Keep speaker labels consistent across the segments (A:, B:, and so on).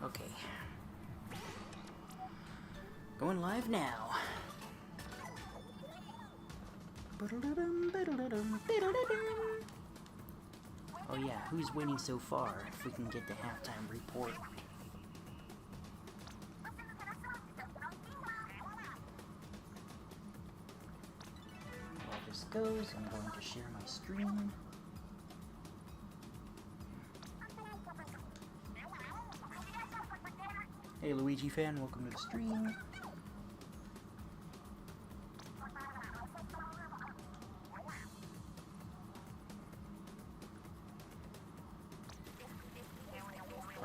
A: Okay. Going live now. Oh yeah, who's winning so far? If we can get the halftime report. While this goes, I'm going to share my screen. Hey Luigi fan, welcome to the stream.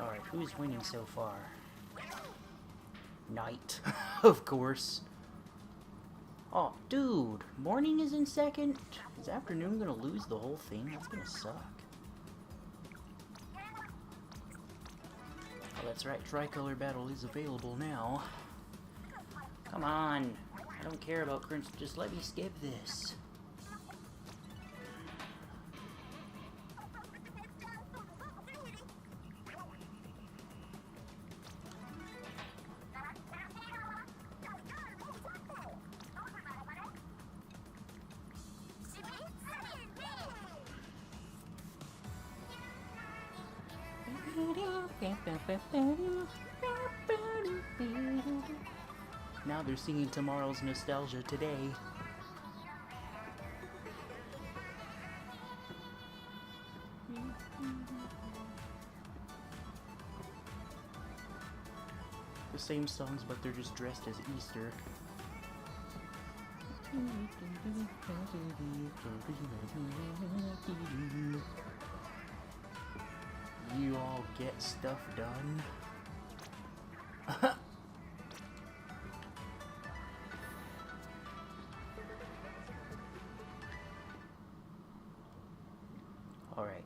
A: Alright, who's winning so far? Night, of course. Oh, dude, morning is in second? Is afternoon gonna lose the whole thing? That's gonna suck. Oh, that's right, Tricolor Battle is available now. Come on, I don't care about crunch, just let me skip this. Now they're singing tomorrow's nostalgia today. The same songs, but they're just dressed as Easter. You all get stuff done. Alright.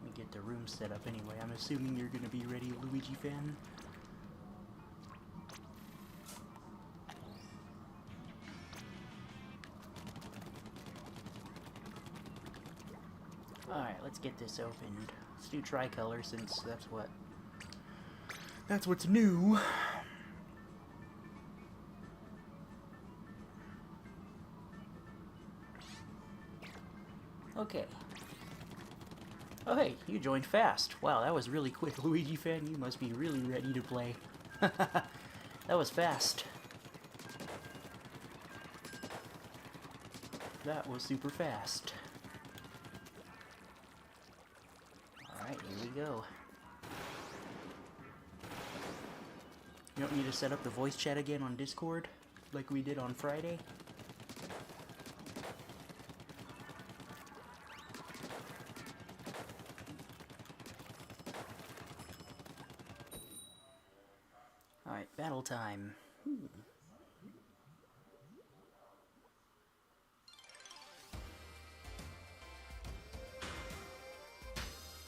A: Let me get the room set up anyway. I'm assuming you're gonna be ready, Luigi fan. Alright, let's get this opened. Let's do tricolor since that's what's new. Okay. Oh hey, you joined fast. Wow, that was really quick, Luigi fan. You must be really ready to play. That was fast. That was super fast. Alright, here we go. You want me to set up the voice chat again on Discord, like we did on Friday? Alright, battle time.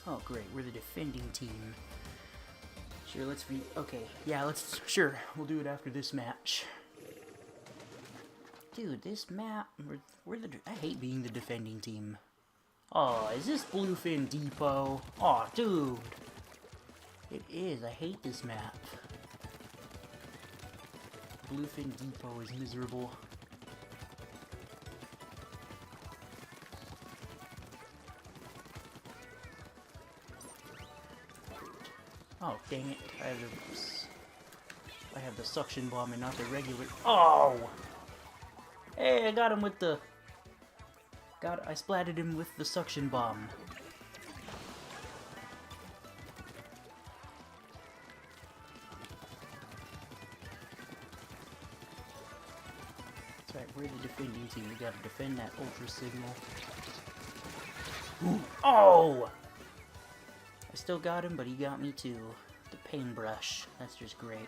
A: Oh great, we're the defending team. Sure, okay, yeah, sure, we'll do it after this match. Dude, this map, I hate being the defending team. Oh, is this Bluefin Depot? Oh, dude. It is, I hate this map. Bluefin Depot is miserable. Oh, dang it. I have the suction bomb and not the regular. Oh! Hey, I got him with the... I splatted him with the suction bomb. That's right, we're the defending team. We gotta defend that ultra signal. Ooh. Oh! I still got him, but he got me too. The paintbrush. That's just great.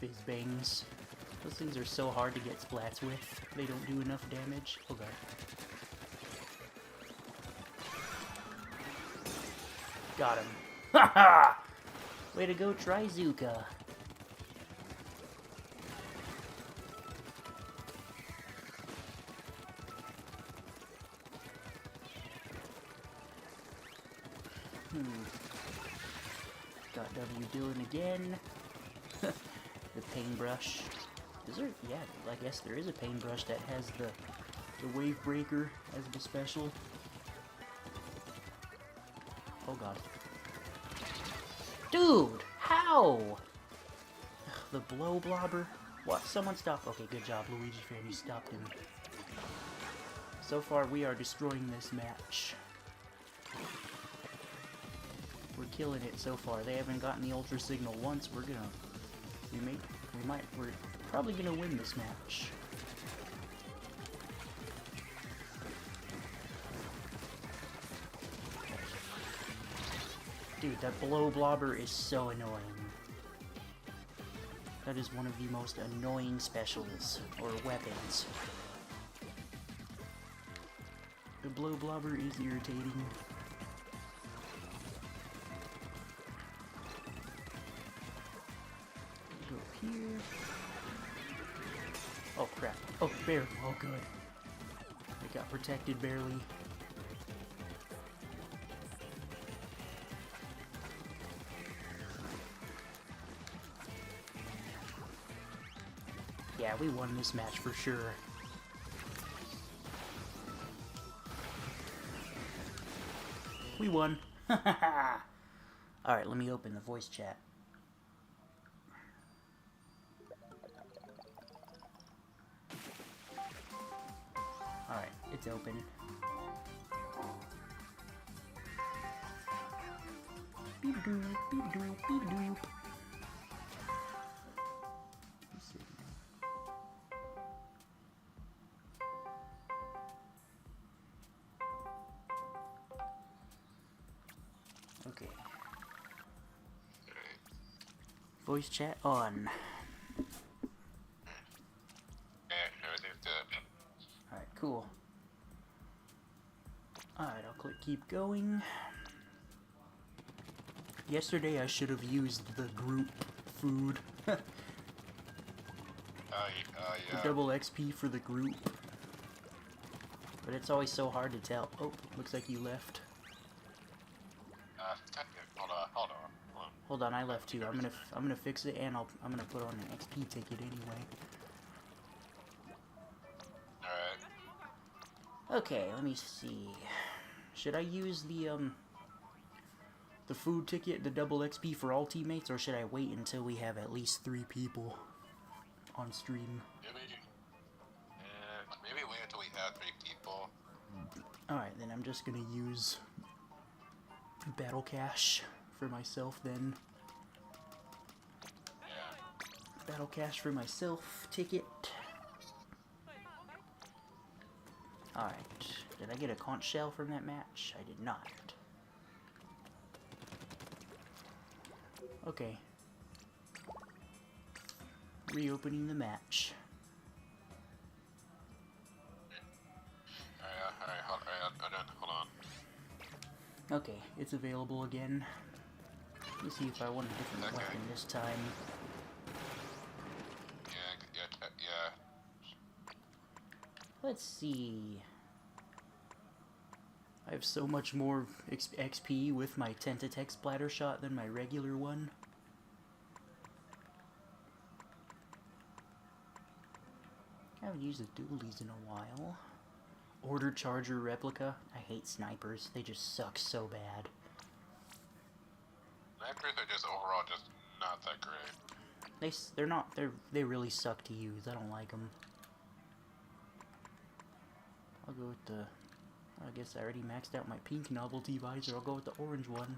A: Fizz bangs. Those things are so hard to get splats with. They don't do enough damage. Oh god. Got him. Haha! Way to go, Trizuka. Got W doing again. The paintbrush. Is there? Yeah, I guess there is a paintbrush that has the wave breaker as the special. Oh god. Dude! How? Ugh, the blow blobber? What? Someone stop. Okay, good job, Luigi fan. You stopped him. So far, we are destroying this match. We're killing it so far. They haven't gotten the Ultra Signal once. We're probably gonna win this match. Dude, that blow blobber is so annoying. That is one of the most annoying specials, or weapons. The blow blobber is irritating. Go here. Oh crap. Oh, barely. Oh good. It got protected barely. Yeah, we won this match for sure. We won. Alright, let me open the voice chat. Alright, it's open. Beep-a-doop, beep-a-doop, beep-a-doop. Okay. Voice chat on.
B: Everything's good.
A: Alright, cool. Alright, I'll click keep going. Yesterday I should have used the group food. The
B: Yeah.
A: double XP for the group. But it's always so hard to tell. Oh, looks like you left.
B: Hold on.
A: Hold on, I left too. I'm gonna fix it, and I'm gonna put on an XP ticket anyway.
B: Alright.
A: Okay, let me see. Should I use the food ticket, the double XP for all teammates, or should I wait until we have at least 3 people on stream?
B: Maybe wait until we have 3 people.
A: Alright, then I'm just gonna use Battle Cash for myself then.
B: Yeah.
A: Battle Cash for myself ticket. Alright, did I get a conch shell from that match? I did not. Okay. Reopening the match.
B: Alright, hold on.
A: Okay, it's available again. Let's see if I want a different weapon this time.
B: Yeah.
A: Let's see. I have so much more XP with my Tentatek splatter shot than my regular one. I haven't used the dualies in a while. Order Charger Replica. I hate snipers. They just suck so bad.
B: Snipers are just overall just not that great.
A: They're not. They really suck to use. I don't like them. I'll go with the. I guess I already maxed out my pink novelty visor. I'll go with the orange one.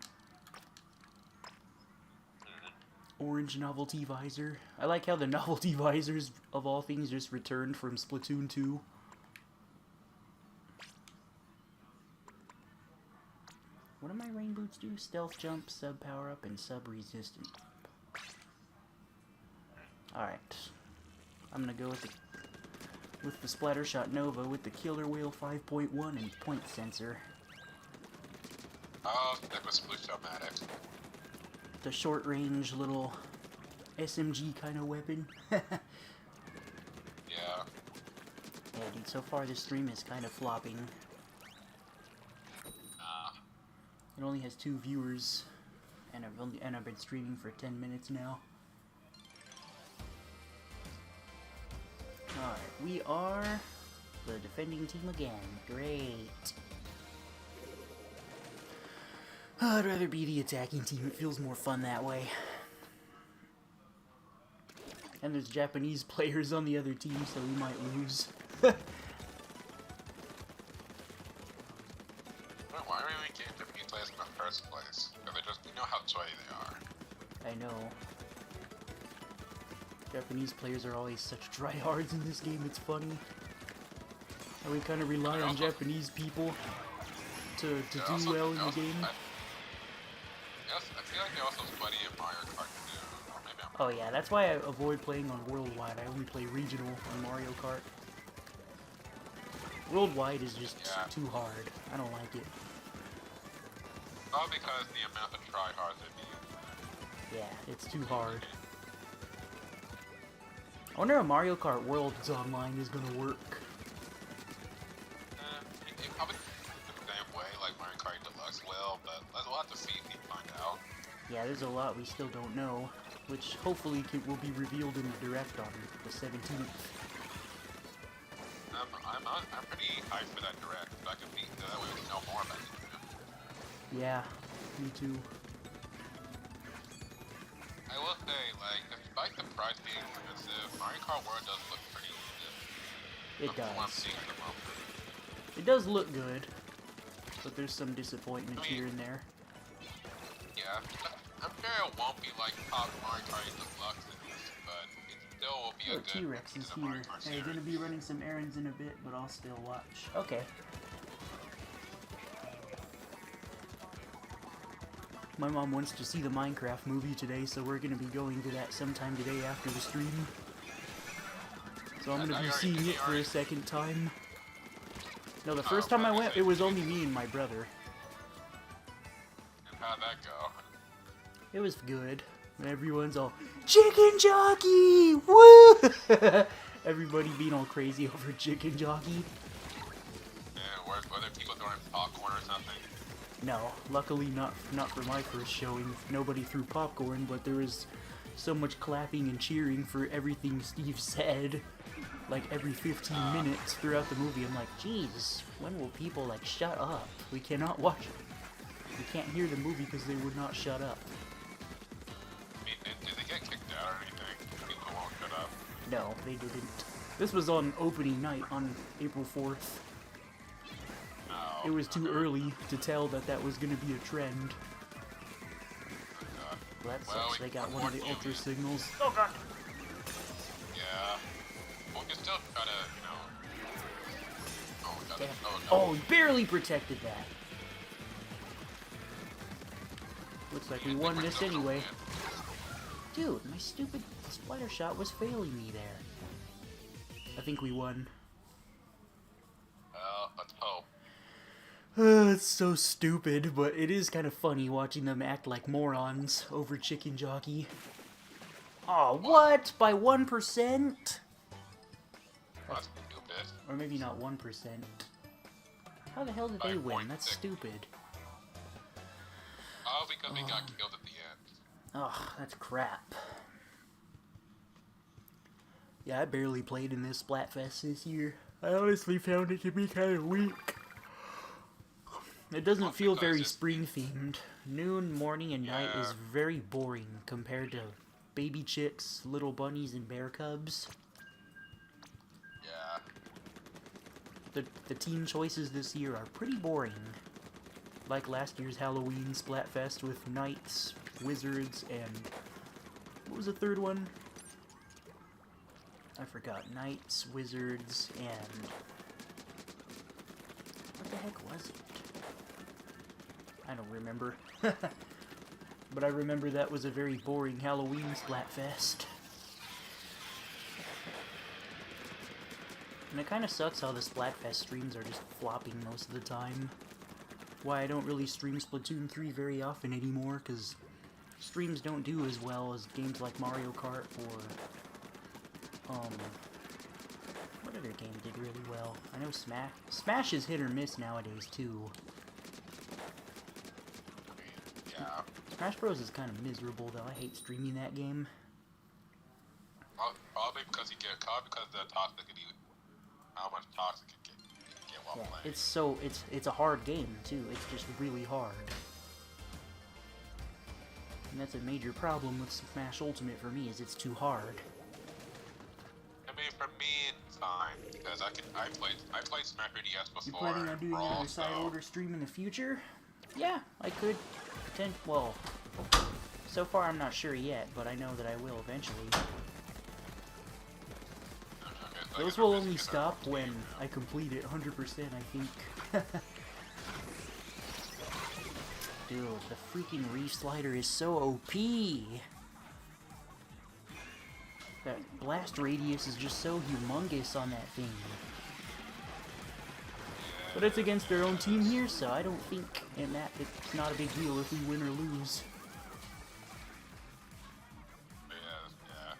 A: Orange novelty visor. I like how the novelty visors, of all things, just returned from Splatoon 2. What do my rain boots do? Stealth jump, sub power up, and sub resistant. Alright. I'm gonna go with the Splattershot Nova with the Killer Whale 5.1 and point sensor.
B: I'll stick with Splatoon-matic.
A: the short range little SMG kind of weapon.
B: Yeah.
A: Yeah, dude, so far this stream is kind of flopping. It only has 2 viewers, and I've been streaming for 10 minutes now. Alright, we are the defending team again. Great. I'd rather be the attacking team. It feels more fun that way. And there's Japanese players on the other team, so we might lose.
B: Why are we even getting Japanese players in the first place? Because they just, you know how sweaty they are.
A: I know. Japanese players are always such tryhards in this game, it's funny. And we kind of rely on Japanese people to do well in the game.
B: Yes, I feel like they're also sweaty in Mario Kart too. Or maybe I'm
A: Oh yeah, that's why I avoid playing on Worldwide. I only play regional on Mario Kart. Worldwide is just too hard. I don't like it.
B: Probably because the amount of tryhards it needs.
A: Yeah, it's too hard. I wonder how Mario Kart Worlds Online is gonna work.
B: It probably the same way like Mario Kart Deluxe will, but we'll have to see if we find out.
A: Yeah, there's a lot we still don't know, which hopefully will be revealed in the Direct on the 17th.
B: I'm pretty hyped for that Direct, so I can be, that way we can know more about it.
A: Yeah, me too.
B: I will say, like, despite the price being expensive, Mario Kart World does look pretty good.
A: It
B: From what I'm
A: does.
B: seeing at the moment.
A: It does look good, but there's some disappointments here and there.
B: Yeah, I'm sure it won't be like top Mario Kart Deluxe, but it still will be a
A: Oh,
B: good
A: T-Rex is
B: to the Mario
A: here.
B: Kart
A: I'm
B: series.
A: gonna be running some errands in a bit, but I'll still watch. Okay. My mom wants to see the Minecraft movie today, so we're gonna be going to that sometime today after the stream. So I'm gonna be seeing it for a second time. No, the first time I went, it was only me and my brother.
B: And how'd that go?
A: It was good. Everyone's all, Chicken Jockey! Woo! Everybody being all crazy over Chicken Jockey.
B: Yeah, were there people throwing popcorn or something?
A: No, luckily not for my first showing. Nobody threw popcorn, but there was so much clapping and cheering for everything Steve said. Like every 15 minutes throughout the movie. I'm like, jeez, when will people like shut up? We cannot watch it. We can't hear the movie because they would not shut up.
B: I mean, did they get kicked out or anything? People won't shut up.
A: No, they didn't. This was on opening night on April 4th.
B: No.
A: It was too early to tell that that was going to be a trend. Well, that sucks. They got one of the ultra signals. Oh god!
B: Yeah. Well, we can still try to, you know... Oh, we got it.
A: Damn.
B: Oh, no.
A: Oh, he barely protected that. Looks like we won this anyway. Dude, my stupid splatter shot was failing me there. I think we won.
B: Well, let's hope.
A: It's so stupid, but it is kind of funny watching them act like morons over Chicken Jockey. Aw, what? By 1%?
B: That's stupid.
A: Or maybe not 1%. How the hell did they win? That's stupid.
B: Oh, because we got killed at the end.
A: Ugh, that's crap. Yeah, I barely played in this Splatfest this year. I honestly found it to be kind of weak. It doesn't feel very spring-themed. Noon, morning, and night is very boring compared to baby chicks, little bunnies, and bear cubs.
B: Yeah.
A: The team choices this year are pretty boring. Like last year's Halloween Splatfest with knights, wizards, and... what was the third one? I forgot. Knights, wizards, and... what the heck was it? I don't remember. But I remember that was a very boring Halloween Splatfest. And it kind of sucks how the Splatfest streams are just flopping most of the time. Why I don't really stream Splatoon 3 very often anymore, because streams don't do as well as games like Mario Kart or, what other game did really well? I know Smash. Smash is hit or miss nowadays, too.
B: Yeah.
A: Smash Bros. Is kind of miserable, though. I hate streaming that game.
B: Probably because you get caught because of the toxicity, how much toxic it can get while playing.
A: It's a hard game, too. It's just really hard. And that's a major problem with Smash Ultimate for me, is it's too hard.
B: I mean, for me, it's fine because I played Smash 3DS before.
A: You planning on doing another side order stream in the future? Yeah, I could. Well, so far I'm not sure yet, but I know that I will eventually.
B: Okay, so
A: Those will only stop when I complete it 100%, I think. Dude, the freaking reef slider is so OP! That blast radius is just so humongous on that thing. But it's against our own team here, so I don't think it's not a big deal if we win or lose.
B: Yeah.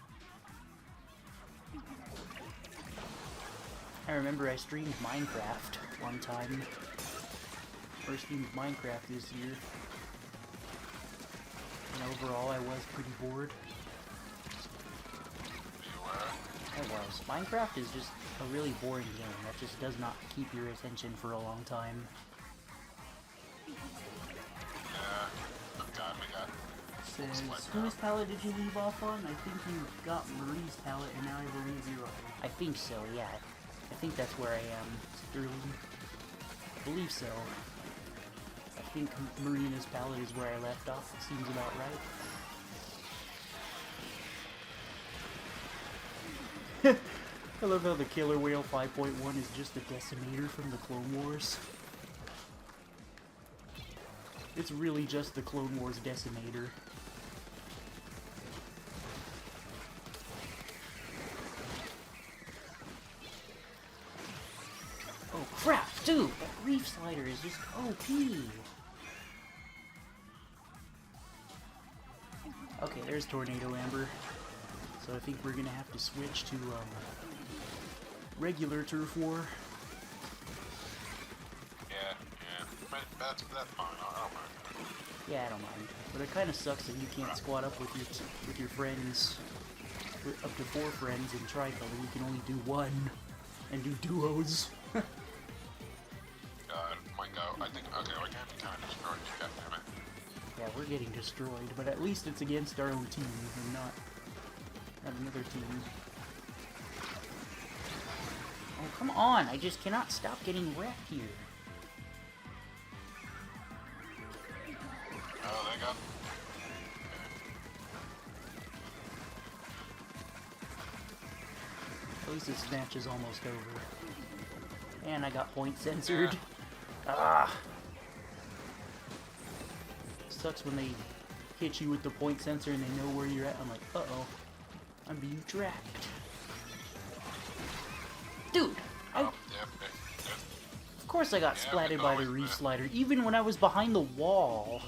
A: I remember I streamed Minecraft one time. First streamed Minecraft this year. And overall I was pretty bored. I was. Minecraft is just a really boring game that just does not keep your attention for a long time. Says, whose palette did you leave off on? I think you got Marie's palette and now I believe you're on. I think so, yeah. I think that's where I am, Sterling. I believe so. I think Marina's palette is where I left off. It seems about right. I love how the Killer Whale 5.1 is just a decimator from the Clone Wars. It's really just the Clone Wars decimator. Oh crap, dude! That reef slider is just OP! Okay, there's Tornado Amber. So I think we're gonna have to switch to, regular Turf War.
B: Yeah. That's fine. I don't mind.
A: Yeah, I don't mind. But it kind of sucks that you can't squad up with your friends, up to 4 friends in Tricolor. You can only do 1 and do duos.
B: My God, I think, okay, we're getting kind of destroyed, goddammit.
A: Yeah, we're getting destroyed, but at least it's against our own team and not another team. Oh, come on! I just cannot stop getting wrecked here.
B: Oh, they got...
A: At least this match is almost over. And I got point censored. Ah! Sucks when they hit you with the point sensor and they know where you're at. I'm like, uh-oh. I'm being tracked. Dude! Of course I got splatted by the reef slider, even when I was behind the wall.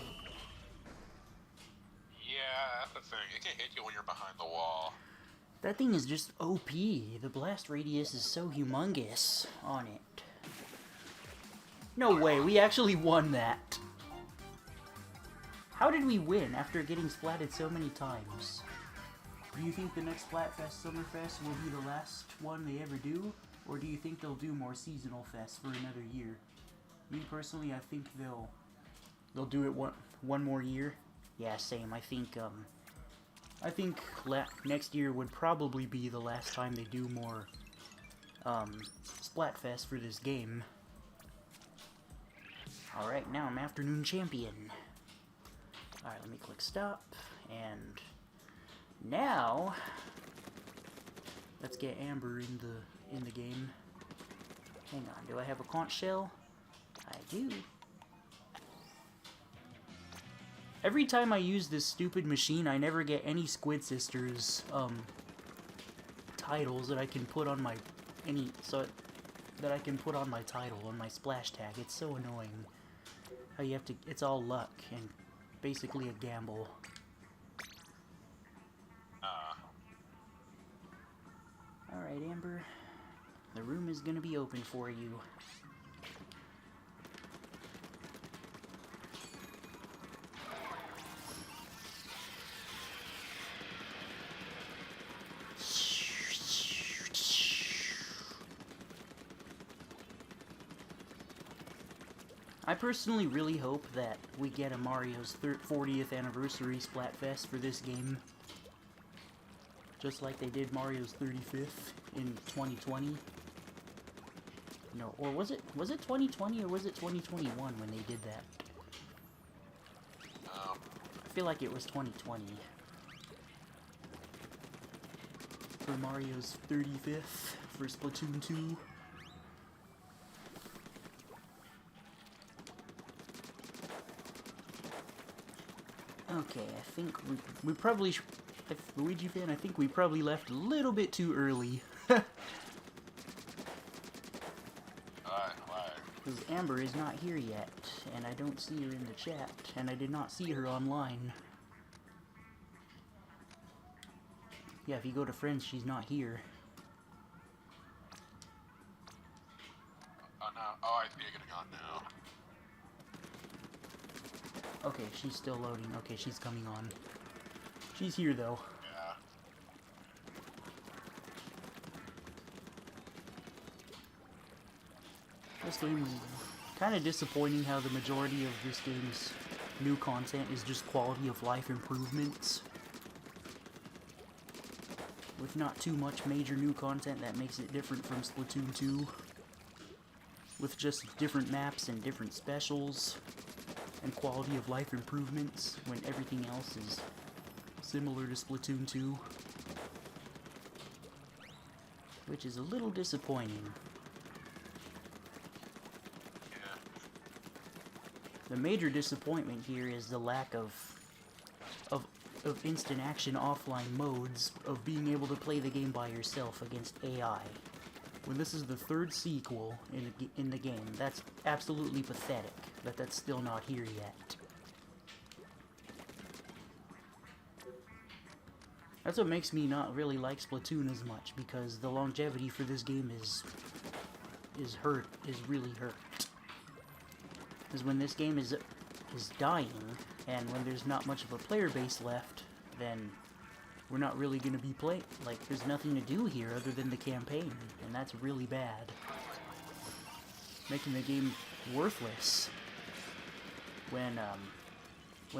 B: Yeah, that's the thing. It can hit you when you're behind the wall.
A: That thing is just OP. The blast radius is so humongous on it. No way, we actually won that. How did we win after getting splatted so many times? Do you think the next Splatfest Summerfest will be the last one they ever do? Or do you think they'll do more seasonal fests for another year? Me personally, I think they'll do it one more year. Yeah, same. I think next year would probably be the last time they do more Splatfest for this game. Alright, now I'm Afternoon Champion. Alright, let me click stop, and now let's get Amber in the game. Hang on, do I have a conch shell? I do. Every time I use this stupid machine, I never get any Squid Sisters titles that I can put on my that I can put on my title, on my splash tag. It's so annoying. How you have to, it's all luck and basically a gamble. Alright, Amber. The room is gonna be open for you. I personally really hope that we get a Mario's 40th anniversary Splatfest for this game. Just like they did Mario's 35th in 2020. No, or was it 2020 or was it 2021 when they did that? I feel like it was 2020. For Mario's 35th for Splatoon 2. Okay, I think we probably, Luigi fan, I think we probably left a little bit too early.
B: Why?
A: Because Amber is not here yet, and I don't see her in the chat, and I did not see her online. Yeah, if you go to friends, she's not here.
B: Oh no, oh I see it getting on now.
A: Okay, she's still loading. Okay, she's coming on. She's here, though.
B: Yeah.
A: This game is kind of disappointing how the majority of this game's new content is just quality of life improvements. With not too much major new content that makes it different from Splatoon 2. With just different maps and different specials. And quality of life improvements when everything else is similar to Splatoon 2. Which is a little disappointing.
B: Yeah.
A: The major disappointment here is the lack of instant action offline modes of being able to play the game by yourself against AI. When this is the third sequel in the game, that's absolutely pathetic that that's still not here yet. That's what makes me not really like Splatoon as much, because the longevity for this game is really hurt. Because when this game is dying, and when there's not much of a player base left, then we're not really going to be playing. Like, there's nothing to do here other than the campaign, and that's really bad. Making the game worthless when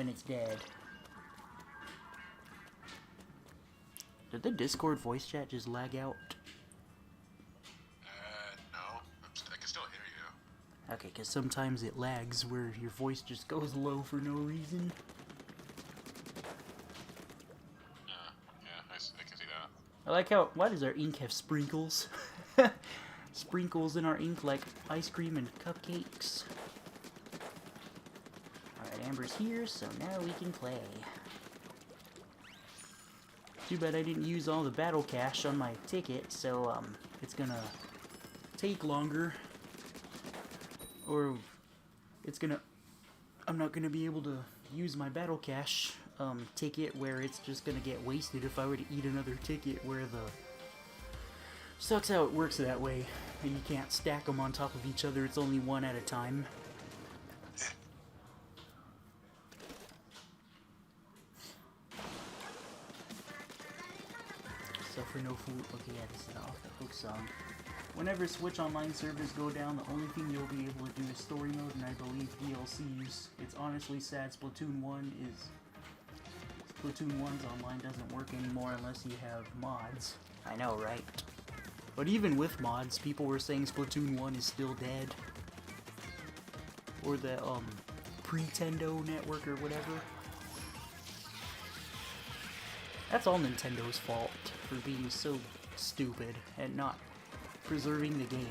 A: it's dead. Did the Discord voice chat just lag out?
B: No. I can still hear you.
A: Okay, because sometimes it lags where your voice just goes low for no reason.
B: I can see that.
A: I like how, why does our ink have sprinkles? Sprinkles in our ink like ice cream and cupcakes. Alright, Amber's here, so now we can play. Too bad I didn't use all the battle cash on my ticket, so it's gonna take longer. Or I'm not gonna be able to use my battle cash ticket where it's just gonna get wasted if I were to eat another ticket where sucks how it works that way. And you can't stack them on top of each other, it's only one at a time. So for no food, okay, yeah, this is the off the hook song. Whenever Switch Online servers go down, the only thing you'll be able to do is story mode and I believe DLCs. It's honestly sad Splatoon 1's online doesn't work anymore unless you have mods. I know, right? But even with mods, people were saying Splatoon 1 is still dead. Or the, Pretendo network or whatever. That's all Nintendo's fault for being so stupid and not preserving the game.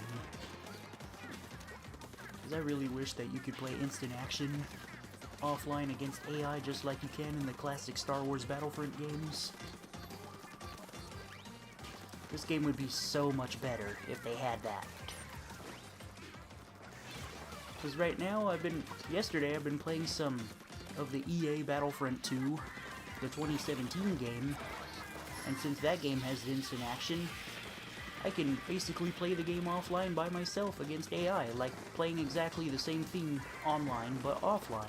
A: Because I really wish that you could play instant action offline against AI just like you can in the classic Star Wars Battlefront games. This game would be so much better if they had that. Because right now, yesterday I've been playing some of the EA Battlefront 2, the 2017 game, and since that game has instant action, I can basically play the game offline by myself against AI, like playing exactly the same thing online but offline.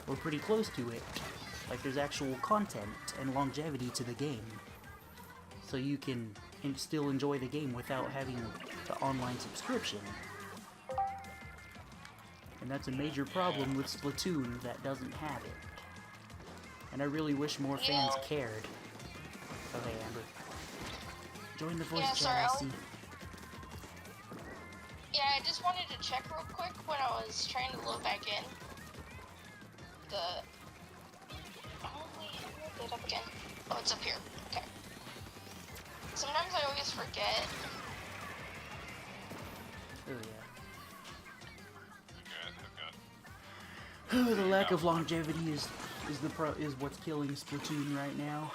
A: We're pretty close to it. Like there's actual content and longevity to the game. So you can still enjoy the game without having the online subscription. And that's a major problem with Splatoon that doesn't have it. And I really wish more fans cared. Oh hey Amber. Join the voice chat, I see.
C: Yeah, I just wanted to check real quick when I was trying to load back in. Oh wait, load it up again. Oh, it's up here. Okay. Sometimes I always forget.
A: Oh yeah.
B: Good.
A: The lack of longevity is what's killing Splatoon right now.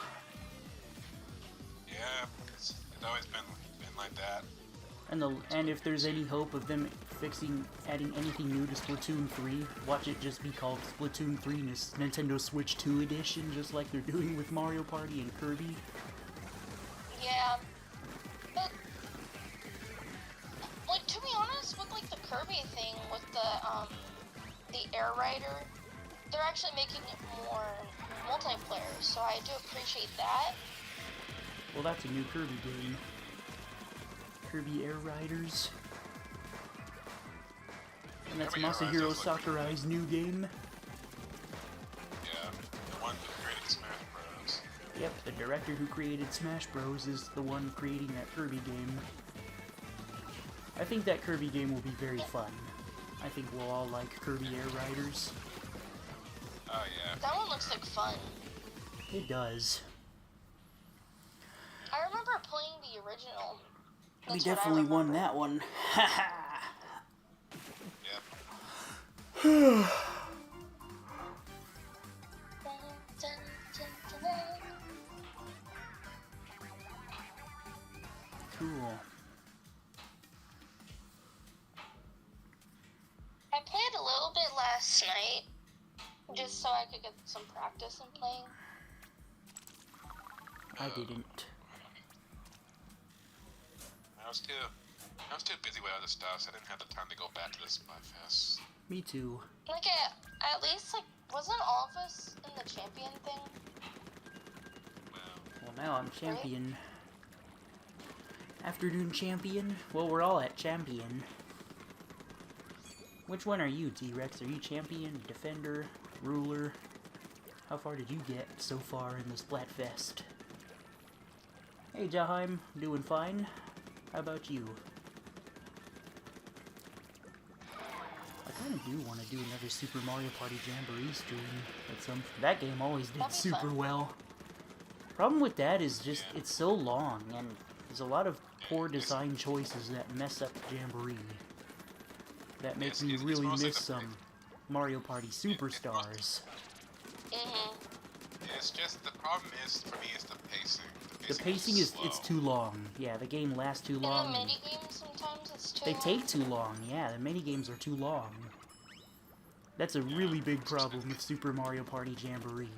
B: Yeah, it's always been like that.
A: And if there's any hope of them adding anything new to Splatoon 3, watch it just be called Splatoon 3 Nintendo Switch 2 Edition, just like they're doing with Mario Party and Kirby.
C: Yeah. But, like, to be honest, with, like, the Kirby thing, with the Air Rider, they're actually making it more multiplayer, so I do appreciate that.
A: Well, that's a new Kirby game. Kirby Air Riders. And that's Masahiro Sakurai's new game.
B: Yeah, the one who created Smash Bros.
A: Yep, the director who created Smash Bros. Is the one creating that Kirby game. I think that Kirby game will be very fun. I think we'll all like Kirby Air Riders.
B: Oh yeah.
C: That one looks like fun.
A: It does.
C: I remember playing the original.
A: We
C: That's what I
A: definitely won
C: remember.
A: that one. Haha.
B: Yep.
A: Cool.
C: I played a little bit last night, just so I could get some practice in playing.
A: I didn't.
B: I was too busy with other stuff, so I didn't have the time to go back to the Splatfest.
A: Me too.
C: Like, at least, like, wasn't all of us in the champion thing?
A: Well, now I'm champion. Afternoon champion? Well, we're all at champion. Which one are you, T-Rex? Are you champion, defender, ruler? How far did you get so far in the Splatfest? Hey, Jaheim. Doing fine. How about you? I kind of do want to do another Super Mario Party Jamboree stream. That game always did super well. Problem with that is just it's so long, and there's a lot of poor design choices that mess up Jamboree. That makes me really miss some Mario Party Superstars.
B: It's just, the problem is, for me, is the pacing.
A: The pacing is, it's too long. Yeah, the game lasts too long.
C: And the minigames sometimes it's too
A: They
C: long.
A: take too long, yeah, the minigames are too long. That's a really big problem with Super Mario Party Jamboree.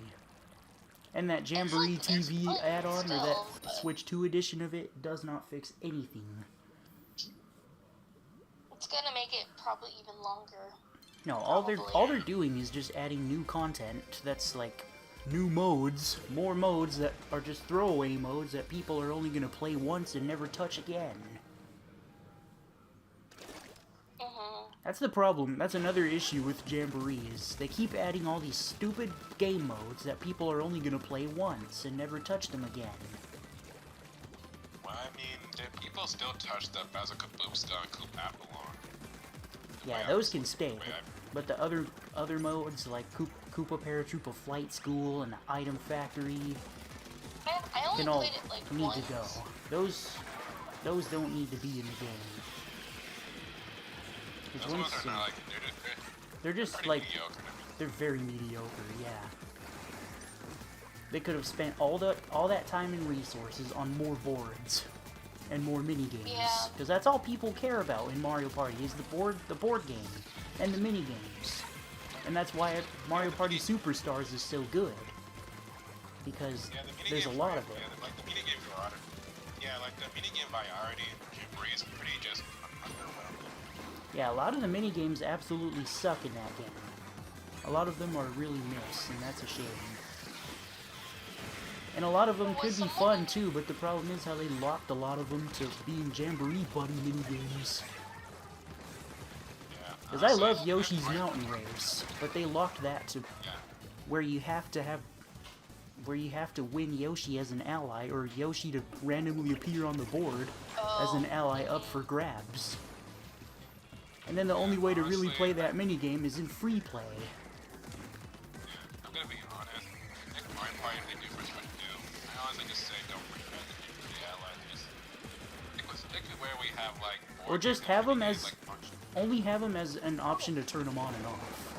A: And that Jamboree TV add-on, or that Switch 2 edition of it, does not fix anything.
C: It's gonna make it probably even longer.
A: No, all they're doing is just adding new content that's like new modes, more modes that are just throwaway modes that people are only gonna play once and never touch again. That's the problem. That's another issue with Jamboree, is they keep adding all these stupid game modes that people are only gonna play once and never touch them again.
B: Well, I mean, people still touch the Bazooka-Boomsta and Coop Appalong.
A: Yeah, those can stay. But the other modes like Koopa Paratroopa Flight School and Item Factory
C: I only
A: can all
C: played it like
A: need
C: once.
A: to go. Those don't need to be in the game.
B: Those ones are not like,
A: they're just
B: pretty
A: like
B: mediocre.
A: they're very mediocre. Yeah. They could have spent all that time and resources on more boards and more mini games.
C: Yeah.
A: Because that's all people care about in Mario Party is the board game and the mini games. And that's why Mario Party Superstars is so good. Because there's a lot of it.
B: Yeah, like the mini games are Yeah, like the minigame variety in Jamboree is pretty just underwhelming.
A: Yeah, a lot of the minigames absolutely suck in that game. A lot of them are really miss, and that's a shame. And a lot of them could be fun too, but the problem is how they locked a lot of them to being Jamboree Buddy minigames.
B: Yeah.
A: Because I love Yoshi's Mountain Race, but they locked that to where you have to win Yoshi as an ally, or Yoshi to randomly appear on the board as an ally up for grabs. And then the only way to really play that minigame is in free play.
B: I'm gonna be honest. I think Mario Party, if they do for Splatoon, I honestly just say don't bring back the Jamboree allies. Stick it where we have like.
A: Or just have them as
B: like,
A: only have them as an option to turn them on and off.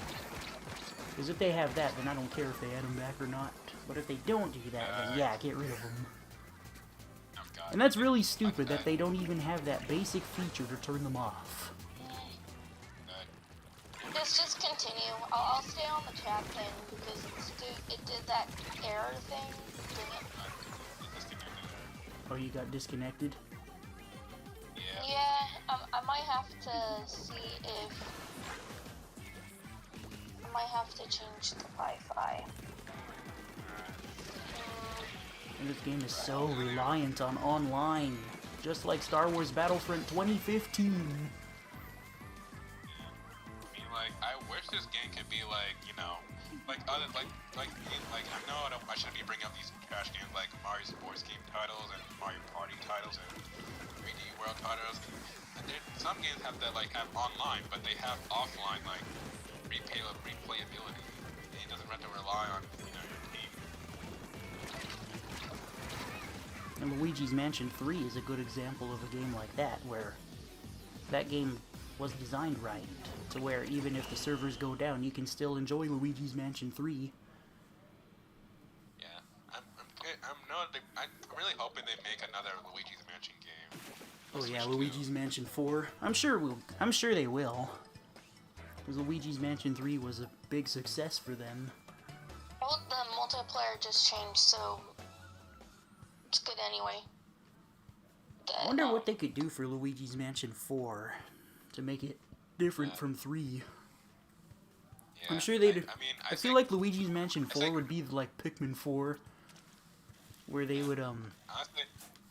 A: Because if they have that, then I don't care if they add them back or not. But if they don't do that, then yeah, get rid of them.
B: Oh God.
A: And that's really stupid that they don't even have that basic feature to turn them off.
C: Just continue. I'll stay on the chat thing because it did that error thing. Didn't it?
A: Oh, you got disconnected?
C: Yeah, I might have to see if I might have to change the Wi-Fi.
A: And this game is so reliant on online, just like Star Wars Battlefront 2015.
B: I wish this game could be like, you know, like other I know I shouldn't be bringing up these trash games like Mario Sports game titles and Mario Party titles and 3D World titles. And some games have that have online, but they have offline replayability. It doesn't have to rely on your team.
A: And Luigi's Mansion 3 is a good example of a game like that, where that game was designed right, to where even if the servers go down, you can still enjoy Luigi's Mansion 3.
B: Yeah, I'm really hoping they make another Luigi's Mansion game.
A: Oh yeah, Luigi's Mansion 4. I'm sure they will. Because Luigi's Mansion 3 was a big success for them.
C: Well, the multiplayer just changed, so it's good anyway.
A: I wonder what they could do for Luigi's Mansion 4 to make it different from 3.
B: Yeah,
A: I'm sure they'd. I feel like Luigi's Mansion 4 would be like Pikmin 4, where they would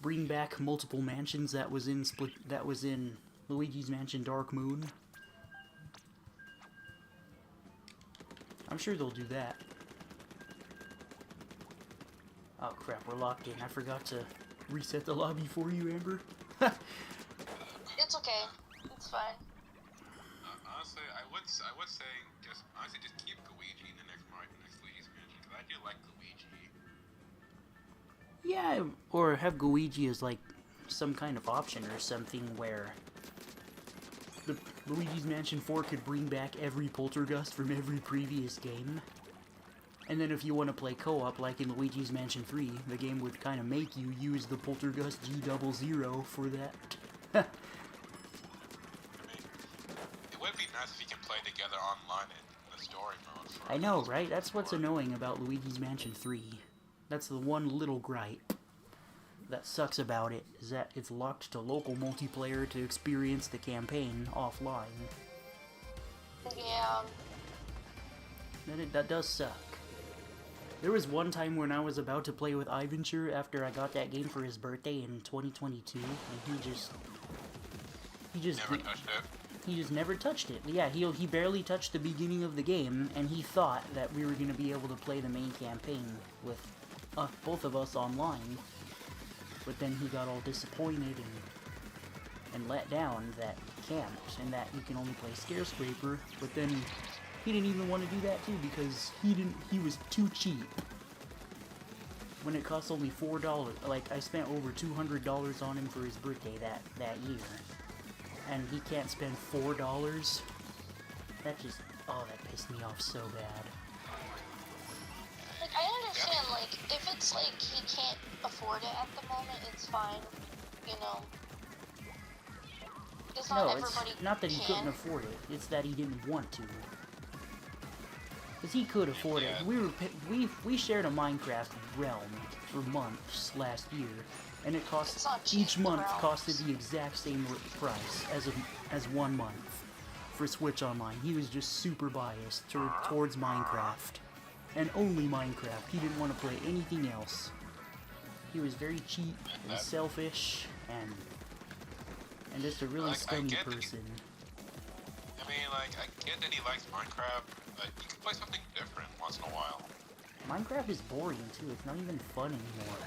A: bring back multiple mansions that was in Luigi's Mansion Dark Moon. I'm sure they'll do that. Oh crap, we're locked in. I forgot to reset the lobby for you, Amber.
C: It's okay. It's fine.
B: Honestly, I would say just keep Luigi in the next Luigi's Mansion, because I do like Luigi.
A: Yeah, or have Luigi as like some kind of option or something where the Luigi's Mansion 4 could bring back every poltergust from every previous game. And then if you want to play co-op like in Luigi's Mansion 3, the game would kind of make you use the poltergust G00 for that.
B: It would be nice if you can play together online in the story mode.
A: I know, right? That's what's annoying about Luigi's Mansion 3. That's the one little gripe that sucks about it, is that it's locked to local multiplayer to experience the campaign offline.
C: Yeah.
A: That does suck. There was one time when I was about to play with Ivanture after I got that game for his birthday in 2022, and he just
B: Never touched it.
A: He just never touched it. Yeah, he barely touched the beginning of the game, and he thought that we were going to be able to play the main campaign with both of us online. But then he got all disappointed and let down that he can't, and that he can only play Scarescraper. But then he didn't even want to do that too, because he was too cheap. When it costs only $4, like I spent over $200 on him for his birthday that year. And he can't spend $4. That pissed me off so bad.
C: Like, I understand, like, if it's like he can't afford it at the moment, it's fine, you know. It's not
A: No,
C: everybody
A: it's not that he
C: can.
A: couldn't afford it, it's that he didn't want to. Because he could afford it.
B: Yeah.
A: We shared a Minecraft realm for months last year, and it cost
C: It's not cheap,
A: each month
C: realms.
A: costed the exact same price as 1 month for Switch Online. He was just super biased towards Minecraft, and only Minecraft. He didn't want to play anything else. He was very cheap and selfish and just a really
B: Like, I
A: scummy
B: get that
A: person.
B: I mean, like, I get that he likes Minecraft, but you can play something different once in a while.
A: Minecraft is boring too. It's not even fun anymore.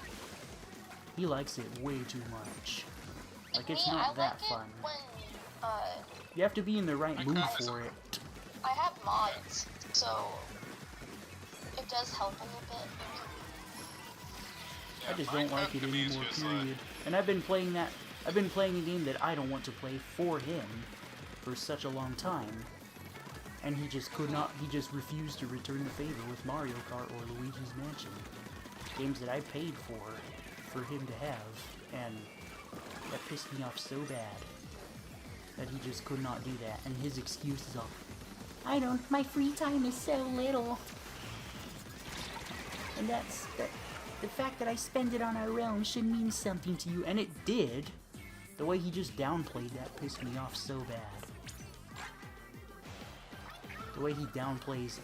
A: He likes it way too much. Like, it's not that fun.
C: When,
A: You have to be in the right mood
B: Minecraft is
A: for
B: a-
A: it.
C: I have mods, so it does help a little bit.
A: I just don't like
B: Minecraft
A: it
B: to me is
A: anymore,
B: just
A: period. And I've been playing a game that I don't want to play for him for such a long time. And he just refused to return the favor with Mario Kart or Luigi's Mansion. Games that I paid for him to have, and that pissed me off so bad that he just could not do that. And his excuses are, my free time is so little. And the fact that I spend it on our realm should mean something to you, and it did. The way he just downplayed that pissed me off so bad. The way he downplays,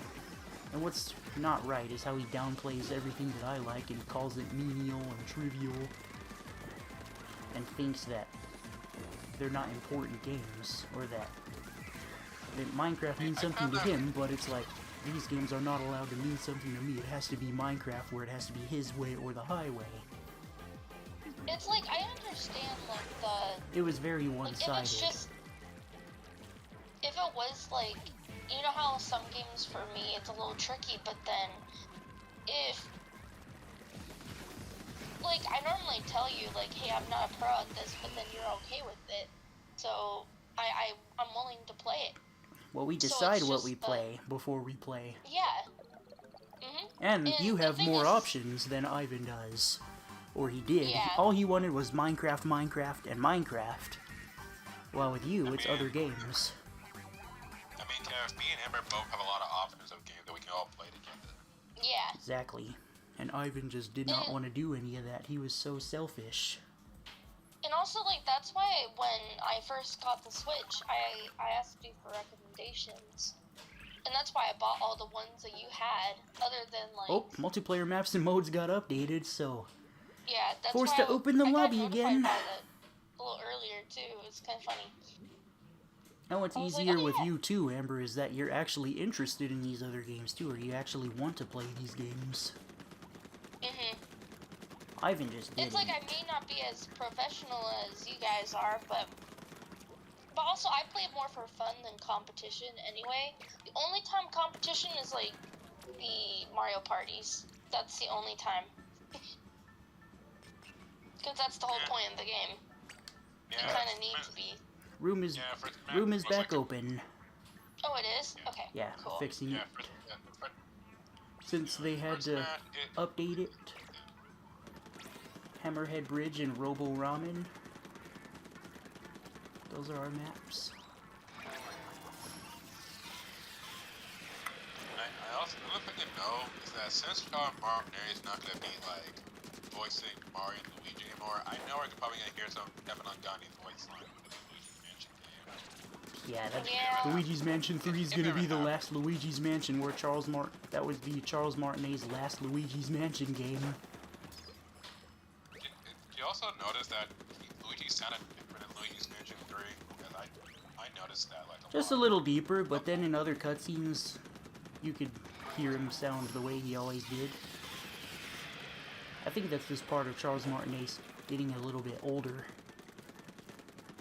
A: and what's not right is how he downplays everything that I like and calls it menial and trivial, and thinks that they're not important games, or that Minecraft means something to him, but it's like, these games are not allowed to mean something to me. It has to be Minecraft, where it has to be his way or the highway.
C: It's like, I understand, like,
A: It was very
C: like,
A: one-sided.
C: if it was, like, you know how some games, for me, it's a little tricky, but then, if, like, I normally tell you, like, hey, I'm not a pro at this, but then you're okay with it, so, I'm willing to play it.
A: Well, we
C: So
A: decide
C: it's
A: what
C: just
A: we play before we play.
C: Yeah. Mm-hmm.
A: And you
C: the
A: have
C: thing
A: more
C: is-
A: options than Ivan does. Or he did.
C: Yeah.
A: All he wanted was Minecraft, and Minecraft. While with you, it's other games.
B: I mean, Kev, me and Amber both have a lot of options of games that we can all play together.
C: Yeah.
A: Exactly. And Ivan just did not want to do any of that. He was so selfish.
C: And also, like, that's why when I first got the Switch, I asked you for recommendations. And that's why I bought all the ones that you had, other than, like...
A: Oh, multiplayer maps and modes got updated, so...
C: Yeah, that's
A: Forced
C: why
A: to open the
C: I got
A: lobby
C: notified
A: again.
C: about it a little earlier, too. It was kind of funny.
A: And what's
C: I was like,
A: easier
C: oh,
A: with
C: yeah.
A: you too, Amber, is that you're actually interested in these other games too, or you actually want to play these games.
C: Mm-hmm.
A: Ivan just didn't.
C: It's like I may not be as professional as you guys are, but also I play it more for fun than competition anyway. The only time competition is like the Mario parties. That's the only time. Because that's the whole point of the game. You kind of need to be.
A: Room is back
B: like
A: open.
C: Oh, it is? Okay.
A: Yeah,
C: Cool.
A: fixing
B: Yeah,
A: it. Since they had
B: first
A: to
B: match,
A: update it. Hammerhead Bridge and Robo Ramen. Those are our maps.
B: I also, another thing to know is that since Charles Martinet is not going to be like voicing Mario and Luigi anymore, I know we're probably going to hear some Kevin Ungani voice line for the Luigi's Mansion game.
C: Yeah.
A: Luigi's Mansion 3 is gonna be the last Luigi's Mansion where that would be Charles Martinet's last Luigi's Mansion game.
B: Did you also notice that Luigi sounded different in Luigi's Mansion 3? Because I noticed that like a
A: Just a
B: lot.
A: little deeper, but then in other cutscenes, you could hear him sound the way he always did. I think that's just part of Charles Martinet's getting a little bit older.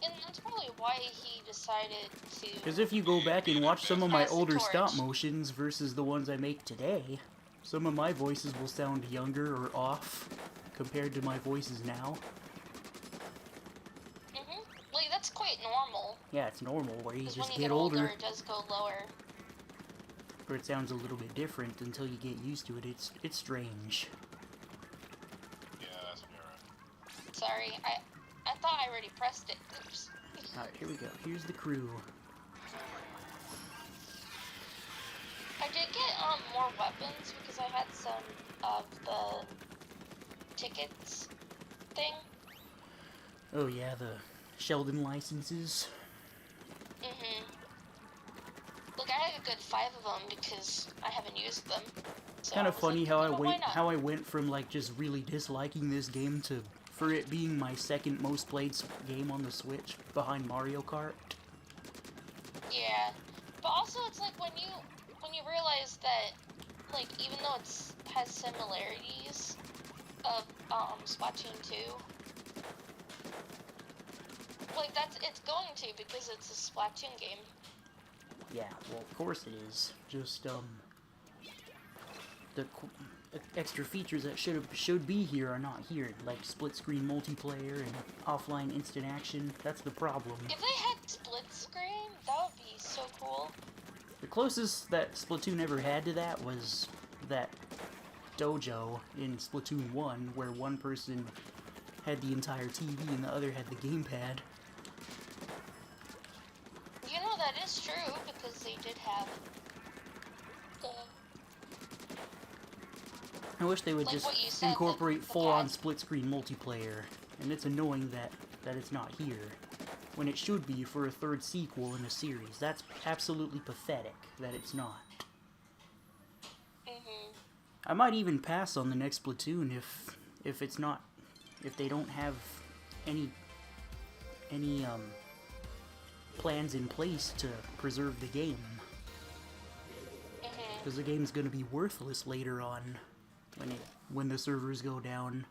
C: And that's probably why he decided to...
A: Because if you go back and watch some of my
C: Pass the
A: older
C: torch.
A: stop motions versus the ones I make today, some of my voices will sound younger or off compared to my voices now.
C: Mm-hmm. Like, that's quite normal.
A: Yeah, it's normal where you
C: 'Cause
A: just
C: when you
A: get older,
C: it does go lower.
A: where it sounds a little bit different until you get used to it. It's strange.
B: Yeah, that's fair.
C: Sorry, I thought I already pressed it. Oops.
A: Alright, here we go. Here's the crew.
C: I did get more weapons because I had some of the tickets thing.
A: Oh yeah, the Sheldon licenses.
C: Mhm. Look, I had a good 5 of them because I haven't used them. So
A: Kind of funny
C: like,
A: how
C: why not?
A: I went from like just really disliking this game to for it being my second most played game on the Switch behind Mario Kart.
C: Yeah, but also it's like when you realize that, like, even though it's has similarities of Splatoon 2, like it's going to because it's a Splatoon game.
A: Yeah, well, of course it is. Just the extra features that should be here are not here, like split screen multiplayer and offline instant action. That's the problem.
C: If they had split screen, that would be so cool.
A: The closest that Splatoon ever had to that was that dojo in Splatoon 1, where one person had the entire TV and the other had the gamepad.
C: You know that is true because they did have the.
A: I wish they would
C: Like
A: just
C: what you said,
A: incorporate
C: the
A: full-on
C: pad.
A: split-screen multiplayer, and it's annoying that it's not here, when it should be for a third sequel in a series. That's absolutely pathetic that it's not.
C: Mhm.
A: I might even pass on the next Splatoon if it's not, if they don't have any plans in place to preserve the game,
C: Mhm.
A: because the game's gonna be worthless later on when the servers go down.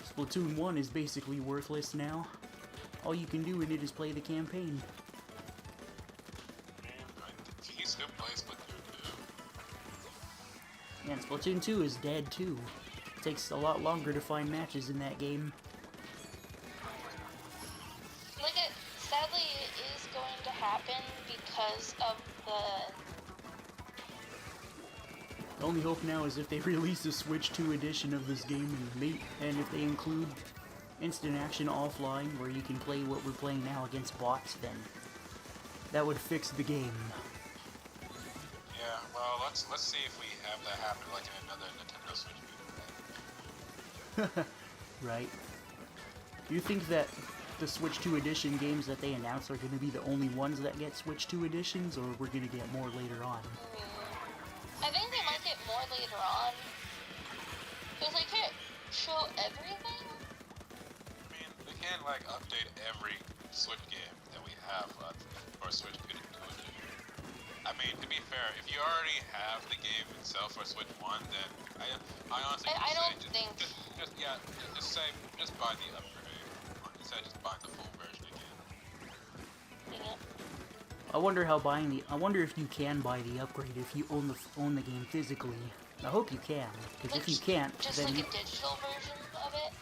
A: Splatoon 1 is basically worthless now. All you can do in it is play the campaign.
B: He still plays Splatoon 2.
A: And Splatoon 2 is dead too. It takes a lot longer to find matches in that game.
C: Like sadly, it is going to happen because of the.
A: The only hope now is if they release a Switch 2 edition of this game and if they include instant action offline where you can play what we're playing now against bots, then that would fix the game.
B: Yeah, well, let's see if we have that happen like in another Nintendo Switch game.
A: Right? Do you think that the Switch 2 edition games that they announce are going to be the only ones that get Switch 2 editions, or we're going to get more later on?
C: I think they might get more later on. Because they can't show everything.
B: I mean, we can't like update every Switch game that we have for Switch 2 edition. I mean, to be fair, if you already have the game itself for Switch 1, then I honestly
C: I don't
B: say
C: think.
B: just buy the upgrade instead of just buying the full version again.
C: Yeah.
A: I wonder if you can buy the upgrade if you own the game physically. I hope you can, because if you can't,
C: just
A: then
C: like a digital version of it.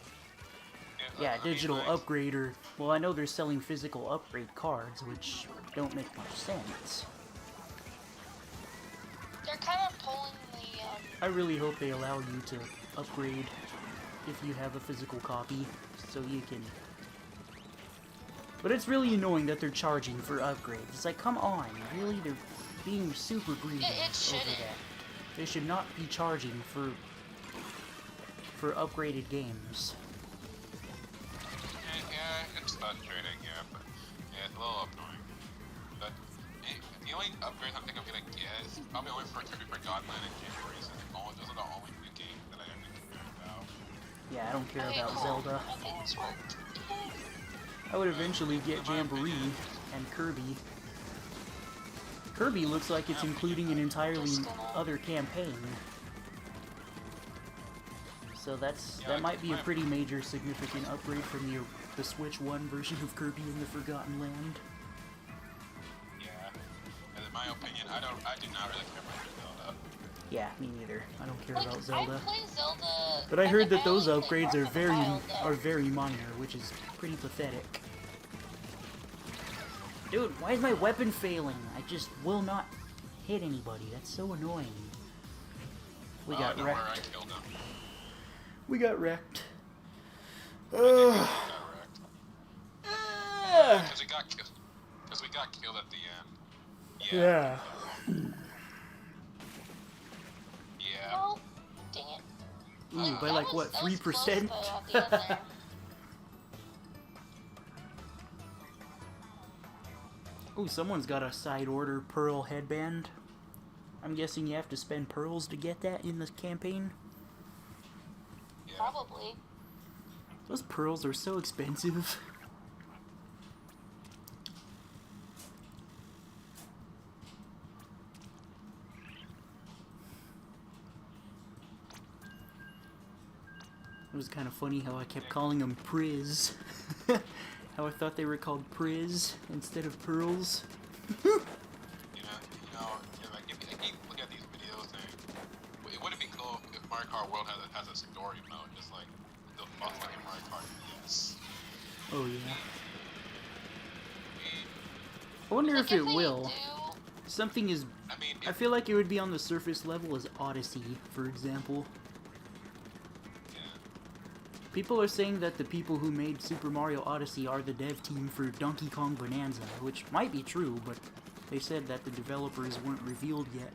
A: yeah,
B: I mean,
A: digital
B: like,
A: upgrade, or well, I know they're selling physical upgrade cards, which don't make much sense.
C: They're kind of pulling the.
A: I really hope they allow you to upgrade if you have a physical copy, so you can. But it's really annoying that they're charging for upgrades. It's like, come on, really? They're being super greedy
C: It
A: over
C: shouldn't.
A: that. They should not be charging for upgraded games.
B: Yeah, it's frustrating, yeah, but yeah, it's a little annoying. But the only upgrades I'm thinking I'm gonna get is probably only for Kirby Forgotten Land and January, since those are the only new games that I actually care about.
A: Yeah, I don't care
C: Okay,
A: about
C: cool.
A: Zelda.
C: Okay, this worked.
A: I would eventually get Jamboree and Kirby. Kirby looks like it's including an entirely other campaign. So that might be a pretty major significant upgrade from the Switch 1 version of Kirby in the Forgotten Land.
B: Yeah, and in my opinion, I do not really care about Zelda.
A: Yeah, me neither. I don't care
C: Like,
A: about Zelda.
C: I play Zelda.
A: But I heard that
C: I
A: those
C: only play
A: upgrades
C: Breath of the Wild, though.
A: are very minor, which is pretty pathetic. Dude, why is my weapon failing? I just will not hit anybody. That's so annoying. We got
B: Don't worry, I
A: wrecked.
B: killed him.
A: We got wrecked.
B: Because we got killed at the end. Yeah,
A: Yeah.
B: Yeah.
C: No, dang it.
A: Ooh, by
C: That
A: like
C: was-
A: what,
C: that was close,
A: 3%?
C: though, at the end there.
A: Ooh, someone's got a side order pearl headband. I'm guessing you have to spend pearls to get that in the campaign.
B: Yeah.
C: Probably.
A: Those pearls are so expensive. It was kind of funny how I kept calling them Priz. How I thought they were called Priz instead of pearls.
B: You know, like if you look at these videos and it wouldn't be cool if Mario Kart World has a story mode, just like the most like in Mario Kart DS.
A: Oh yeah. I wonder
C: Like,
A: if it
C: they
A: will.
C: do,
A: Something is...
B: I mean,
A: I feel like it would be on the surface level as Odyssey, for example.
B: yeah.
A: People are saying that the people who made Super Mario Odyssey are the dev team for Donkey Kong Bonanza, which might be true, but they said that the developers weren't revealed yet.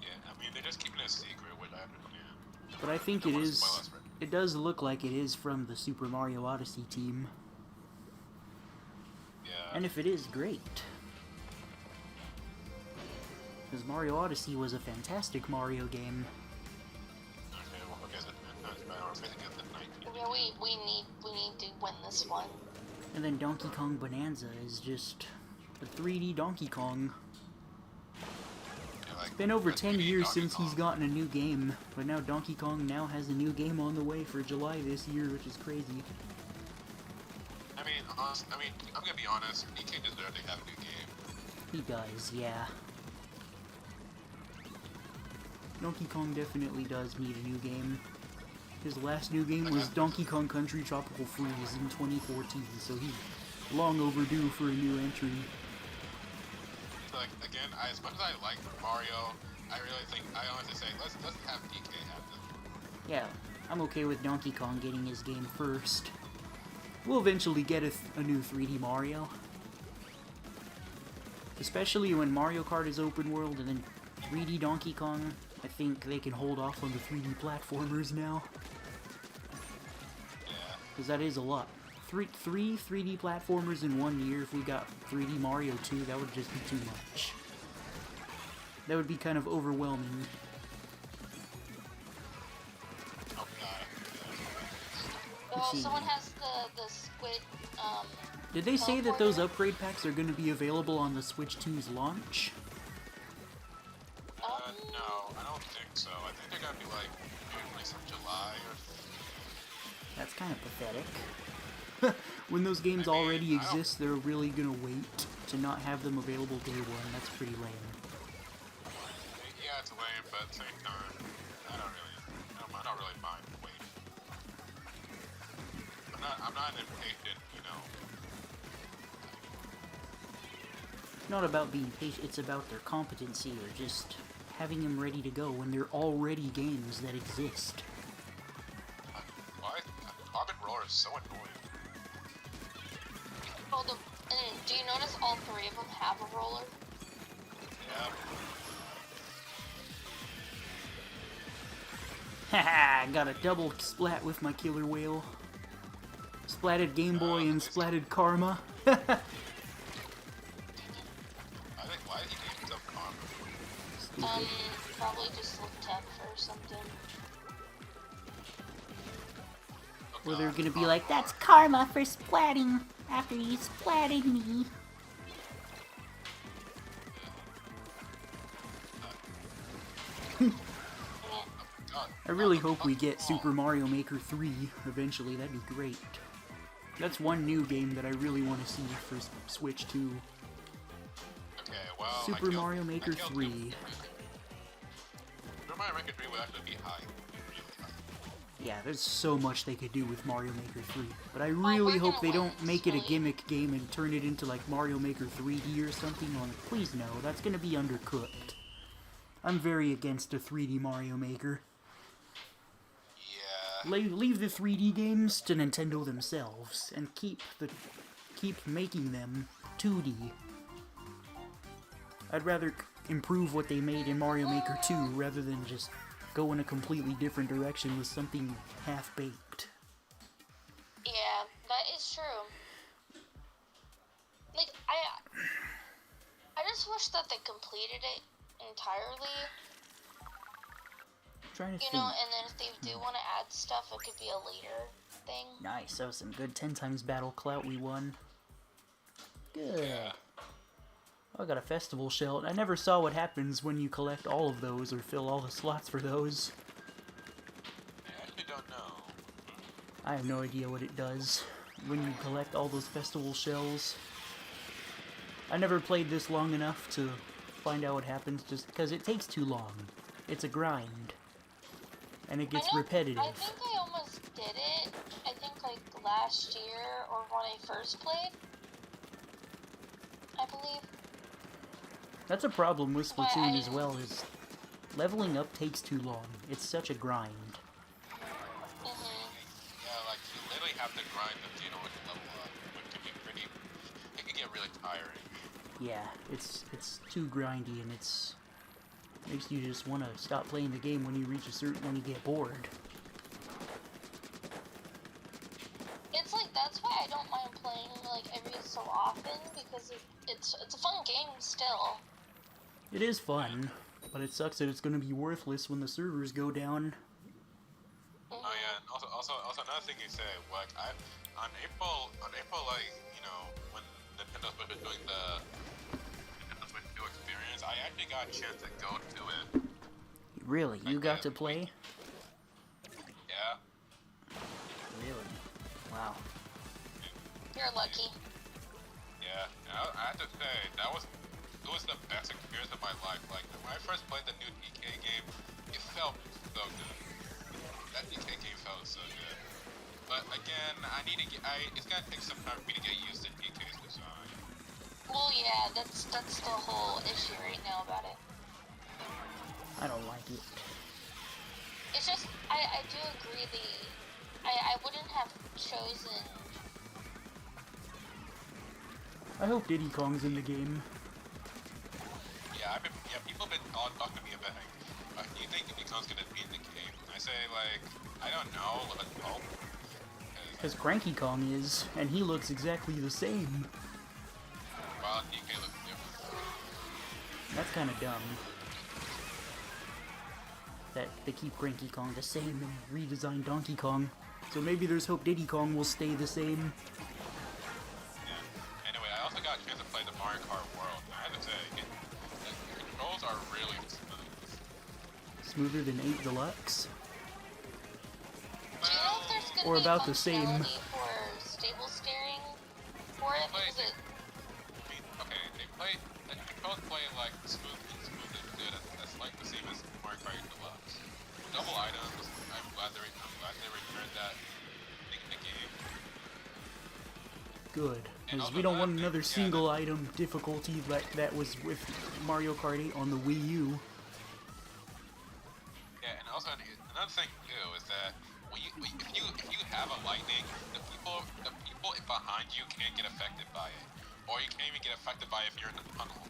B: Yeah, I mean, they're just keeping it a secret, which I understand.
A: But I think
B: Don't
A: it
B: wanna
A: is...
B: spoil us for it.
A: It does look like it is from the Super Mario Odyssey team.
B: Yeah.
A: And if it is, great. Because Mario Odyssey was a fantastic Mario game.
B: Okay, well, I guess it's better. I think it's the 19th.
C: yeah, we need to win this one.
A: And then Donkey Kong Bonanza is just a 3D Donkey Kong.
B: Yeah, like,
A: It's been over
B: that's
A: 10
B: maybe
A: years
B: Donkey
A: since he's
B: Kong.
A: gotten a new game, but now Donkey Kong now has a new game on the way for July this year, which is crazy.
B: I mean, I'm gonna be honest. DK deserves to have a new game.
A: He does, yeah. Donkey Kong definitely does need a new game. His last new game was Donkey Kong Country Tropical Freeze in 2014, so he's long overdue for a new entry.
B: Like again, as much as I like Mario, I really think I honestly say let's have DK have this.
A: Yeah, I'm okay with Donkey Kong getting his game first. We'll eventually get a new 3D Mario. Especially when Mario Kart is open world and then 3D Donkey Kong. I think they can hold off on the 3D platformers now.
B: Yeah.
A: Because that is a lot. Three 3D platformers in 1 year. If we got 3D Mario 2, that would just be too much. That would be kind of overwhelming.
B: Oh god.
C: Oh,
A: see.
C: someone has the squid.
A: Did they say that those upgrade packs are going to be available on the Switch 2's launch?
B: No, I don't think so. I think they're gonna be like maybe like some July or.
A: That's kind of pathetic. When those games
B: I mean,
A: already
B: I don't-
A: exist, they're really gonna wait to not have them available day one. That's pretty lame.
B: Yeah, it's lame, but at the same time, I don't really mind waiting. I'm not impatient, you know.
A: Not about being patient, it's about their competency or just having them ready to go when they're already games that exist.
B: Why? Orbit Roller is so annoying.
C: Oh, and do you notice all three of them have a roller?
B: Yeah.
A: Haha, got a double splat with my killer whale. Splatted Game Boy and splatted Karma.
B: I think why did he name himself Karma?
C: Probably just looked up for something.
B: Oh,
A: Well, they're
B: God,
A: gonna be
B: Karma.
A: like, that's karma for splatting after you splatted me.
B: God.
A: I really hope we get Super Mario Maker 3 eventually. That'd be great. That's one new game that I really want to see for Switch 2.
B: Okay, well, I
A: Super
B: killed-
A: Mario Maker
B: I killed
A: 3.
B: him. Super Mario Maker 3 would actually be high. Really high.
A: Yeah, there's so much they could do with Mario Maker 3. But I
C: Well,
A: really
C: we're
A: hope
C: gonna
A: they
C: win
A: don't
C: this,
A: make it a
C: really.
A: gimmick game and turn it into like Mario Maker 3D or something. Please no, that's gonna be undercooked. I'm very against a 3D Mario Maker.
B: Yeah.
A: Leave the 3D games to Nintendo themselves and keep making them 2D. I'd rather improve what they made in Mario Maker 2 rather than just go in a completely different direction with something half-baked.
C: Yeah, that is true. Like, I just wish that they completed it entirely.
A: I'm trying to
C: You
A: think.
C: know, and then if they do want to add stuff, it could be a later thing.
A: Nice, that was some good 10 times battle clout we won. Good.
B: Yeah.
A: I got a festival shell. I never saw what happens when you collect all of those or fill all the slots for those.
B: I actually don't know.
A: I have no idea what it does when you collect all those festival shells. I never played this long enough to find out what happens just because it takes too long. It's a grind. And it gets repetitive.
C: I think I almost did it. I think like last year or when I first played. I believe.
A: That's a problem with Splatoon as well, is leveling up takes too long. It's such a grind.
B: Yeah, like you literally have to grind the in order to level up, which can be pretty. It can get really tiring.
A: Yeah, it's too grindy, and it's makes you just want to stop playing the game when you reach a certain when you get bored.
C: It's like that's why I don't mind playing like every so often because it's a fun game still.
A: It is fun, but it sucks that it's going to be worthless when the servers go down.
B: Oh yeah, and also another thing you say, like on April, like you know, when Nintendo Switch was doing the Nintendo Switch 2 experience, I actually got a chance to go to it.
A: Really? You got to play?
B: Yeah.
A: Really? Wow.
C: You're lucky.
B: Yeah, and I have to say it was the best experience of my life. Like when I first played the new DK game, it felt so good. That DK game felt so good. But again, it's gonna take some time for me to get used to DK's design.
C: Well, yeah, that's the whole issue right now about it.
A: I don't like it.
C: It's just I do agree I wouldn't have chosen.
A: I hope Diddy Kong's in the game.
B: Yeah, people have been all talking to me about do you think Diddy Kong's gonna be in the game? I say like, I don't know, let's hope.
A: Because Cranky Kong is, and he looks exactly the same.
B: Well, DK looks different.
A: That's kind of dumb. That they keep Cranky Kong the same and redesign Donkey Kong. So maybe there's hope Diddy Kong will stay the same.
B: Yeah. Anyway, I also got a chance to play the Mario Kart World. I have to say, the controls are really smooth.
A: Smoother than 8 Deluxe.
C: Do you know if there's gonna
A: Or
C: be
A: about the same.
C: functionality for stable steering for it? Because it.
B: The controls play like smooth and good. That's like the same as Mario Kart Deluxe. Double items. I'm glad they returned that thing in the game.
A: Good.
B: And
A: Because
B: also
A: we don't want
B: another
A: another
B: thing-
A: single item difficulty like that was with Mario Kart 8 on the Wii U.
B: Yeah, and also another thing too is that if you have a lightning, the people behind you can't get affected by it, or you can't even get affected by it if you're in the tunnel.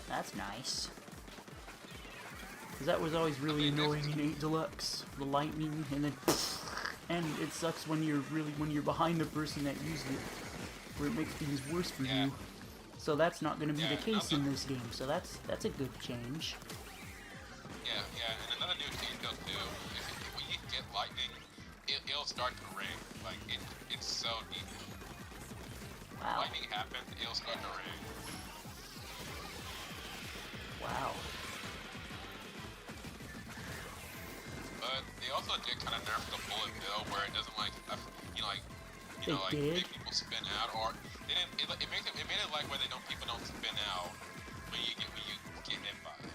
A: That's nice. Because that was always really annoying in 8 Deluxe. The lightning, and then and it sucks when you're behind the person that used it, where it makes things worse for you. So that's not going to be the case in this game. So that's a good change.
B: Yeah, and another new detail too, if when you get lightning, it'll start to rain. Like it's so deep.
A: Wow.
B: Lightning happens, it'll start to rain.
A: Wow.
B: But they also did kind of nerf the bullet bill where it doesn't like
A: They
B: make people spin out, or they didn't. It made it like where people don't spin out when you get hit by it.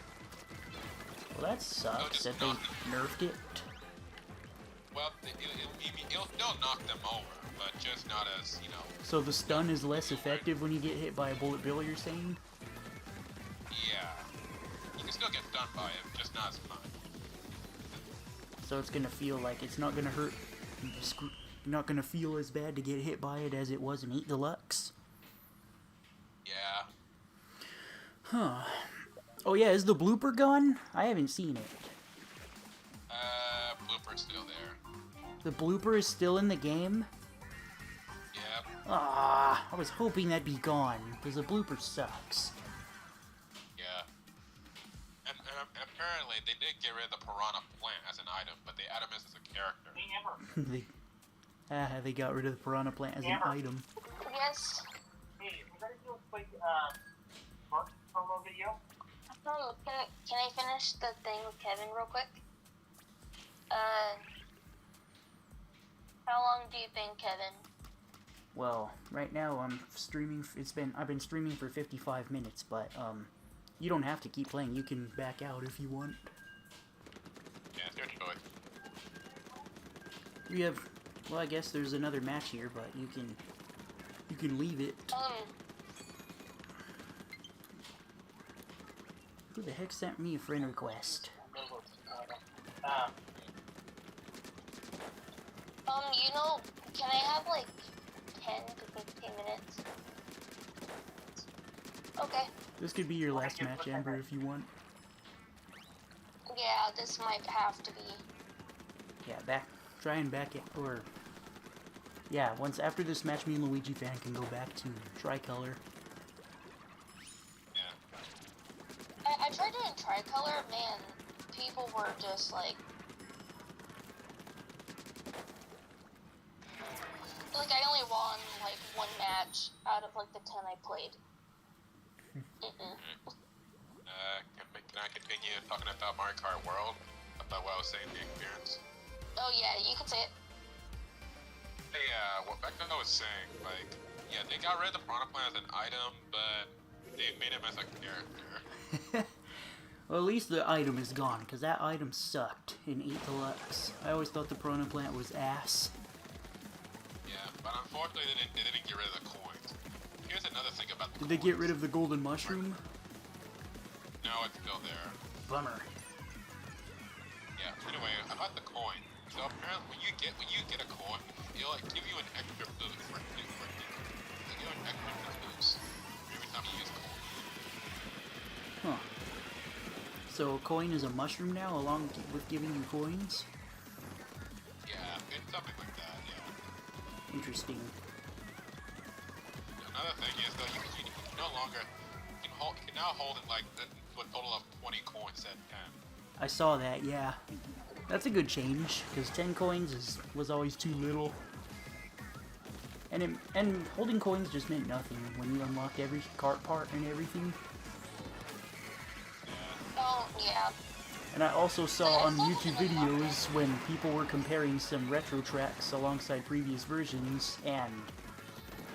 A: Well, that sucks that they nerfed it.
B: Well, it'll still knock them over, but just not as, you know...
A: So the stun is less effective when you get hit by a bullet bill, you're saying?
B: Yeah. You can still get stunned by it, just not as much.
A: So it's gonna feel like it's not gonna hurt, not gonna feel as bad to get hit by it as it was in 8 Deluxe?
B: Yeah.
A: Huh. Oh yeah, is the blooper gone? I haven't seen it.
B: Blooper's still there.
A: The blooper is still in the game?
B: Yep.
A: Ah, I was hoping that'd be gone, because the blooper sucks.
B: Yeah. And apparently they did get rid of the piranha plant as an item, but they added him as a character.
A: They got rid of the piranha plant as an item.
C: Yes.
D: Hey, we're gonna do a quick Mark promo video.
C: Can I finish the thing with Kevin real quick? How long do you think, Kevin?
A: Well, right now I'm streaming. I've been streaming for 55 minutes, but you don't have to keep playing. You can back out if you want.
B: Yeah, it's your choice.
A: We have. Well, I guess there's another match here, but you can leave it. Who the heck sent me a friend request?
C: You know, can I have like 10 to 15 minutes? Okay.
A: This could be your last match, Amber, if you want.
C: Yeah, this might have to be.
A: Yeah, try and back it, or... Yeah, once after this match, me and Luigi Fan can go back to Tricolor.
B: Yeah.
C: I tried doing Tricolor, man, people were just like... Like, I only won, like, one match out of, like, the 10 I played.
B: Can I continue talking about Mario Kart World? About what I was saying, the experience?
C: Oh, yeah, you can say it.
B: Hey, what back then I was saying, like, yeah, they got rid of the piranha plant as an item, but they made him as a character.
A: Well, at least the item is gone, because that item sucked in 8 Deluxe. I always thought the Piranha Plant was ass.
B: Yeah, but unfortunately they didn't get rid of the coins. Here's another thing about the
A: Did they get rid of the golden mushroom?
B: No, it's still there.
A: Bummer.
B: Yeah, anyway, about the coin. So apparently when you get a coin, it'll like give you an extra boost for it'll give you an extra boost every time you use coin.
A: Huh. So a coin is a mushroom now, along with giving you coins?
B: Yeah, it's something like that, yeah.
A: Interesting.
B: Another thing is though you can no longer you can now hold it like to a total of 20 coins instead of 10.
A: I saw that, yeah. That's a good change, because 10 coins was always too little. And holding coins just meant nothing when you unlock every cart part and everything.
C: Oh, yeah.
A: And I also saw on YouTube videos when people were comparing some retro tracks alongside previous versions, and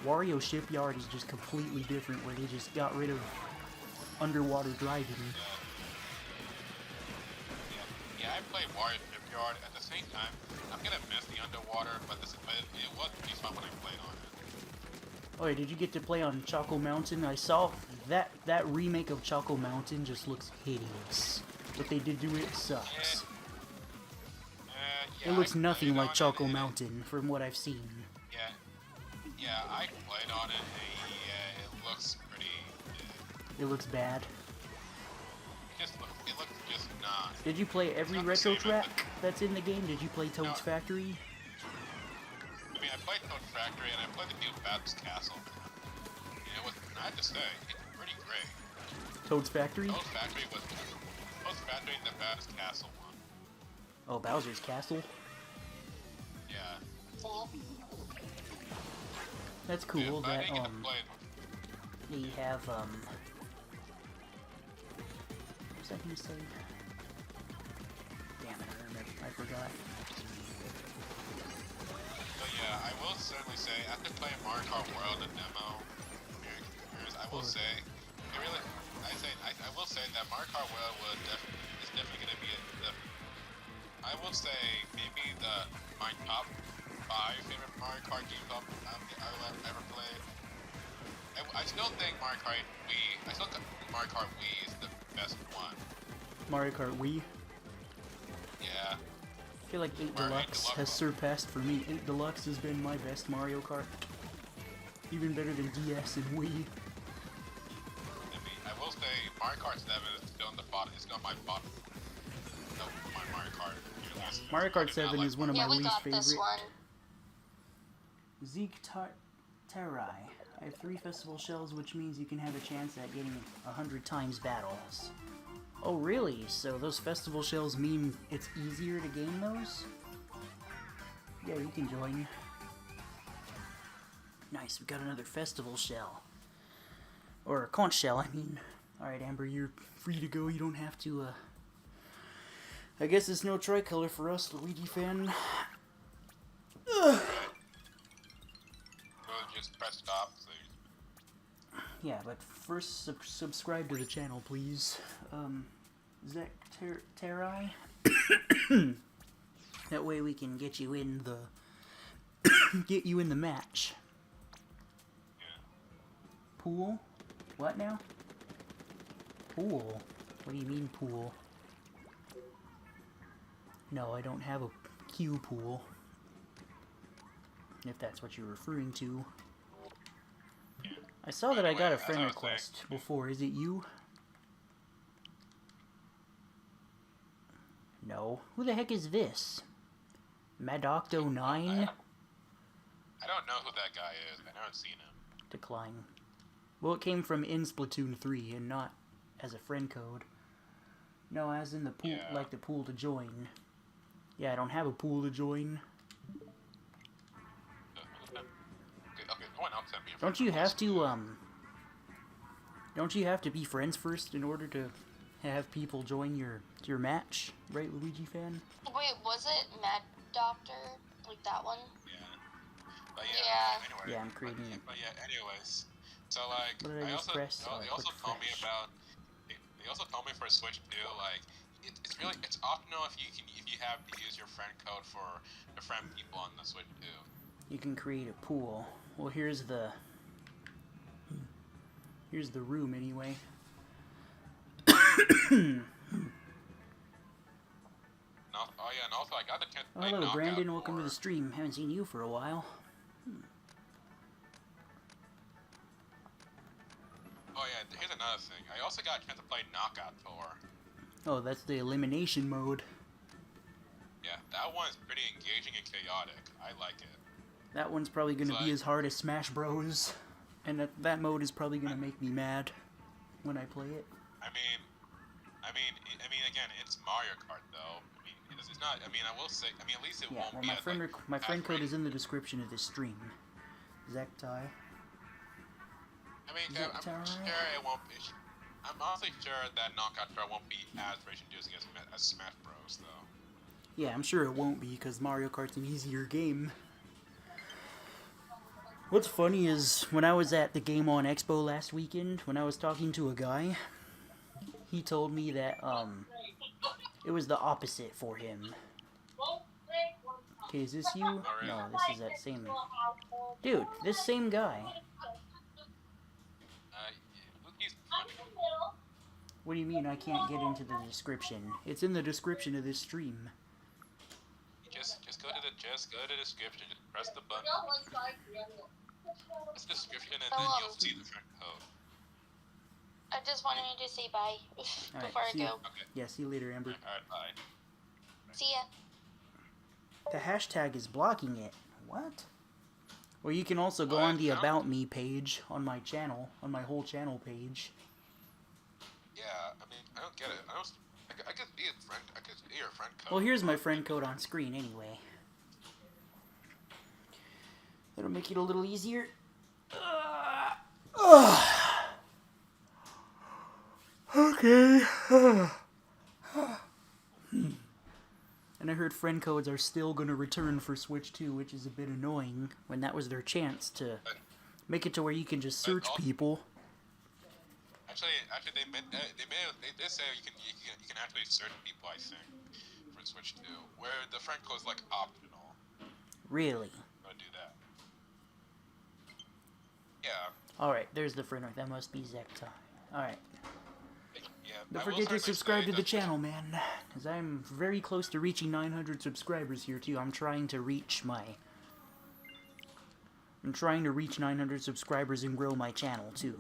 A: Wario Shipyard is just completely different, where they just got rid of underwater driving.
B: Yeah, I played Wario Shipyard at the same time. I'm gonna miss the underwater, but it was pretty fun when I played on it.
A: Oh, yeah, did you get to play on Choco Mountain? I saw that remake of Choco Mountain just looks hideous. What they did to it sucks.
B: Yeah,
A: It looks
B: I
A: nothing
B: played
A: like
B: on
A: Choco
B: it,
A: Mountain from what I've seen.
B: Yeah, I played on it, and yeah, it looks pretty...
A: It looks bad.
B: It looks just not...
A: Did you play every
B: not the
A: retro
B: same as
A: track that's in the game? Did you play Toad's
B: No.
A: Factory?
B: I mean, I played Toad's Factory, and I played the new Bowser's Castle. And it was, I have to say, it's pretty great.
A: Toad's Factory?
B: Toad's Factory and the Bowser's Castle one.
A: Oh, Bowser's Castle?
B: Yeah.
A: That's cool
B: Yeah, but I
A: that,
B: didn't get to play
A: they have, what was I gonna say? Damn it, I forgot.
B: So yeah, I will certainly say, after playing Mario Kart World, the demo experience, I will say, I will say that Mario Kart World is definitely going to be I will say maybe my top 5 favorite Mario Kart games I've ever played. I still think Mario Kart Wii is the best one.
A: Mario Kart Wii?
B: Yeah.
A: I feel like 8
B: Mario
A: Deluxe
B: Deluxe.
A: has surpassed for me. 8 Deluxe has been my best Mario Kart. Even better than DS and Wii.
B: I mean, I will say Kart 7 is still on the bottom. It's on my bottom. No, my Mario Kart.
A: Mario Kart 7 is one of
C: Yeah,
A: my
C: we
A: least
C: got
A: favorite.
C: this one.
A: Terai. I have 3 festival shells, which means you can have a chance at getting 100 times battles. Oh, really? So those festival shells mean it's easier to gain those? Yeah, you can join. Nice, we got another festival shell. Or a conch shell, I mean. Alright, Amber, you're free to go. You don't have to, I guess it's no tricolor for us, Luigi fan. Ugh.
B: Just press stop, so
A: Yeah, but first subscribe to the channel, please. Zek Terai? That way we can get you in the match.
B: yeah.
A: Pool? What now? Pool? What do you mean pool? No, I don't have a Q pool. If that's what you're referring to.
B: Yeah.
A: I saw that I got a
B: Anyway, as
A: friend
B: I was
A: request
B: saying-
A: before. Is it you? No. Who the heck is this? Madocto9?
B: I don't know who that guy is. I've never seen him.
A: Decline. Well, it came from in Splatoon 3 and not as a friend code. No, as in the pool,
B: Yeah.
A: like the pool to join. Yeah, I don't have a pool to join.
B: Okay, no one else sent me a
A: Don't
B: friend
A: you have
B: request.
A: to, don't you have to be friends first in order to have people join your match? Right, Luigi fan?
C: Wait, was it Mad Doctor? Like that one?
B: Yeah. But yeah.
C: Yeah.
B: Anyway,
A: Yeah, I'm creating it.
B: But yeah, anyways. So like,
A: What did I just
B: also
A: press? Oh, I
B: they also
A: clicked
B: told me
A: fresh.
B: about. They also told me for Switch 2, like it's optional if you have to use your friend code for the friend people on the Switch 2.
A: You can create a pool. Well, here's the room anyway.
B: Oh yeah, and also I got the chance to
A: Oh,
B: play
A: hello,
B: Knockout
A: Brandon. Welcome to
B: for-
A: the stream. Haven't seen you for a while.
B: Oh yeah, here's another thing. I also got a chance to play Knockout Tour.
A: Oh, that's the elimination mode.
B: Yeah, that one is pretty engaging and chaotic. I like it.
A: That one's probably going to be
B: Like-
A: as hard as Smash Bros. And that mode is probably going to make me mad when I play it.
B: I mean, again, it's Mario Kart though. I mean, it's not. I mean, I will say. I mean, at least it
A: Yeah,
B: won't
A: well,
B: be.
A: my
B: as,
A: friend
B: like,
A: my friend code
B: as
A: is in the description of this stream. Zektai.
B: I mean,
A: Is it
B: I'm
A: Tara?
B: sure it won't be. I'm honestly sure that Knockout Tour won't be as racing-inducing as Smash Bros. Though.
A: Yeah, I'm sure it won't be because Mario Kart's an easier game. What's funny is when I was at the Game On Expo last weekend, when I was talking to a guy, he told me that it was the opposite for him. Okay, is this you? No, this is that same dude. This same guy.
B: He's
A: What do you mean I can't get into the description? It's in the description of this stream.
B: just go to the description. Just press the button. Press the description, and then you'll see the friend code.
C: I just wanted to say bye
A: Alright,
C: before I
A: see ya.
C: go.
B: Okay.
A: Yeah, see you later, Amber.
B: Alright, bye.
C: See ya.
A: The hashtag is blocking it. What? Well, you can also go
B: What?
A: on the
B: No.
A: About Me page on my channel, on my whole channel page.
B: Yeah, I mean, I don't get it. I could be a friend. I could be your friend code.
A: Well, here's my friend code on screen anyway. That'll make it a little easier. Okay. And I heard friend codes are still going to return for Switch 2, which is a bit annoying when that was their chance to make it to where you can just search people.
B: Actually, they did say you can actually search people. I think for Switch 2, where the friend code is like optional.
A: Really?
B: I'll do that. Yeah.
A: Alright, there's the friend. That must be Zektai. Alright.
B: Yeah.
A: Don't
B: I will
A: forget to
B: certainly
A: subscribe
B: say
A: to the
B: that-
A: channel, man. Because I'm very close to reaching 900 subscribers here, too. I'm trying to reach 900 subscribers and grow my channel, too.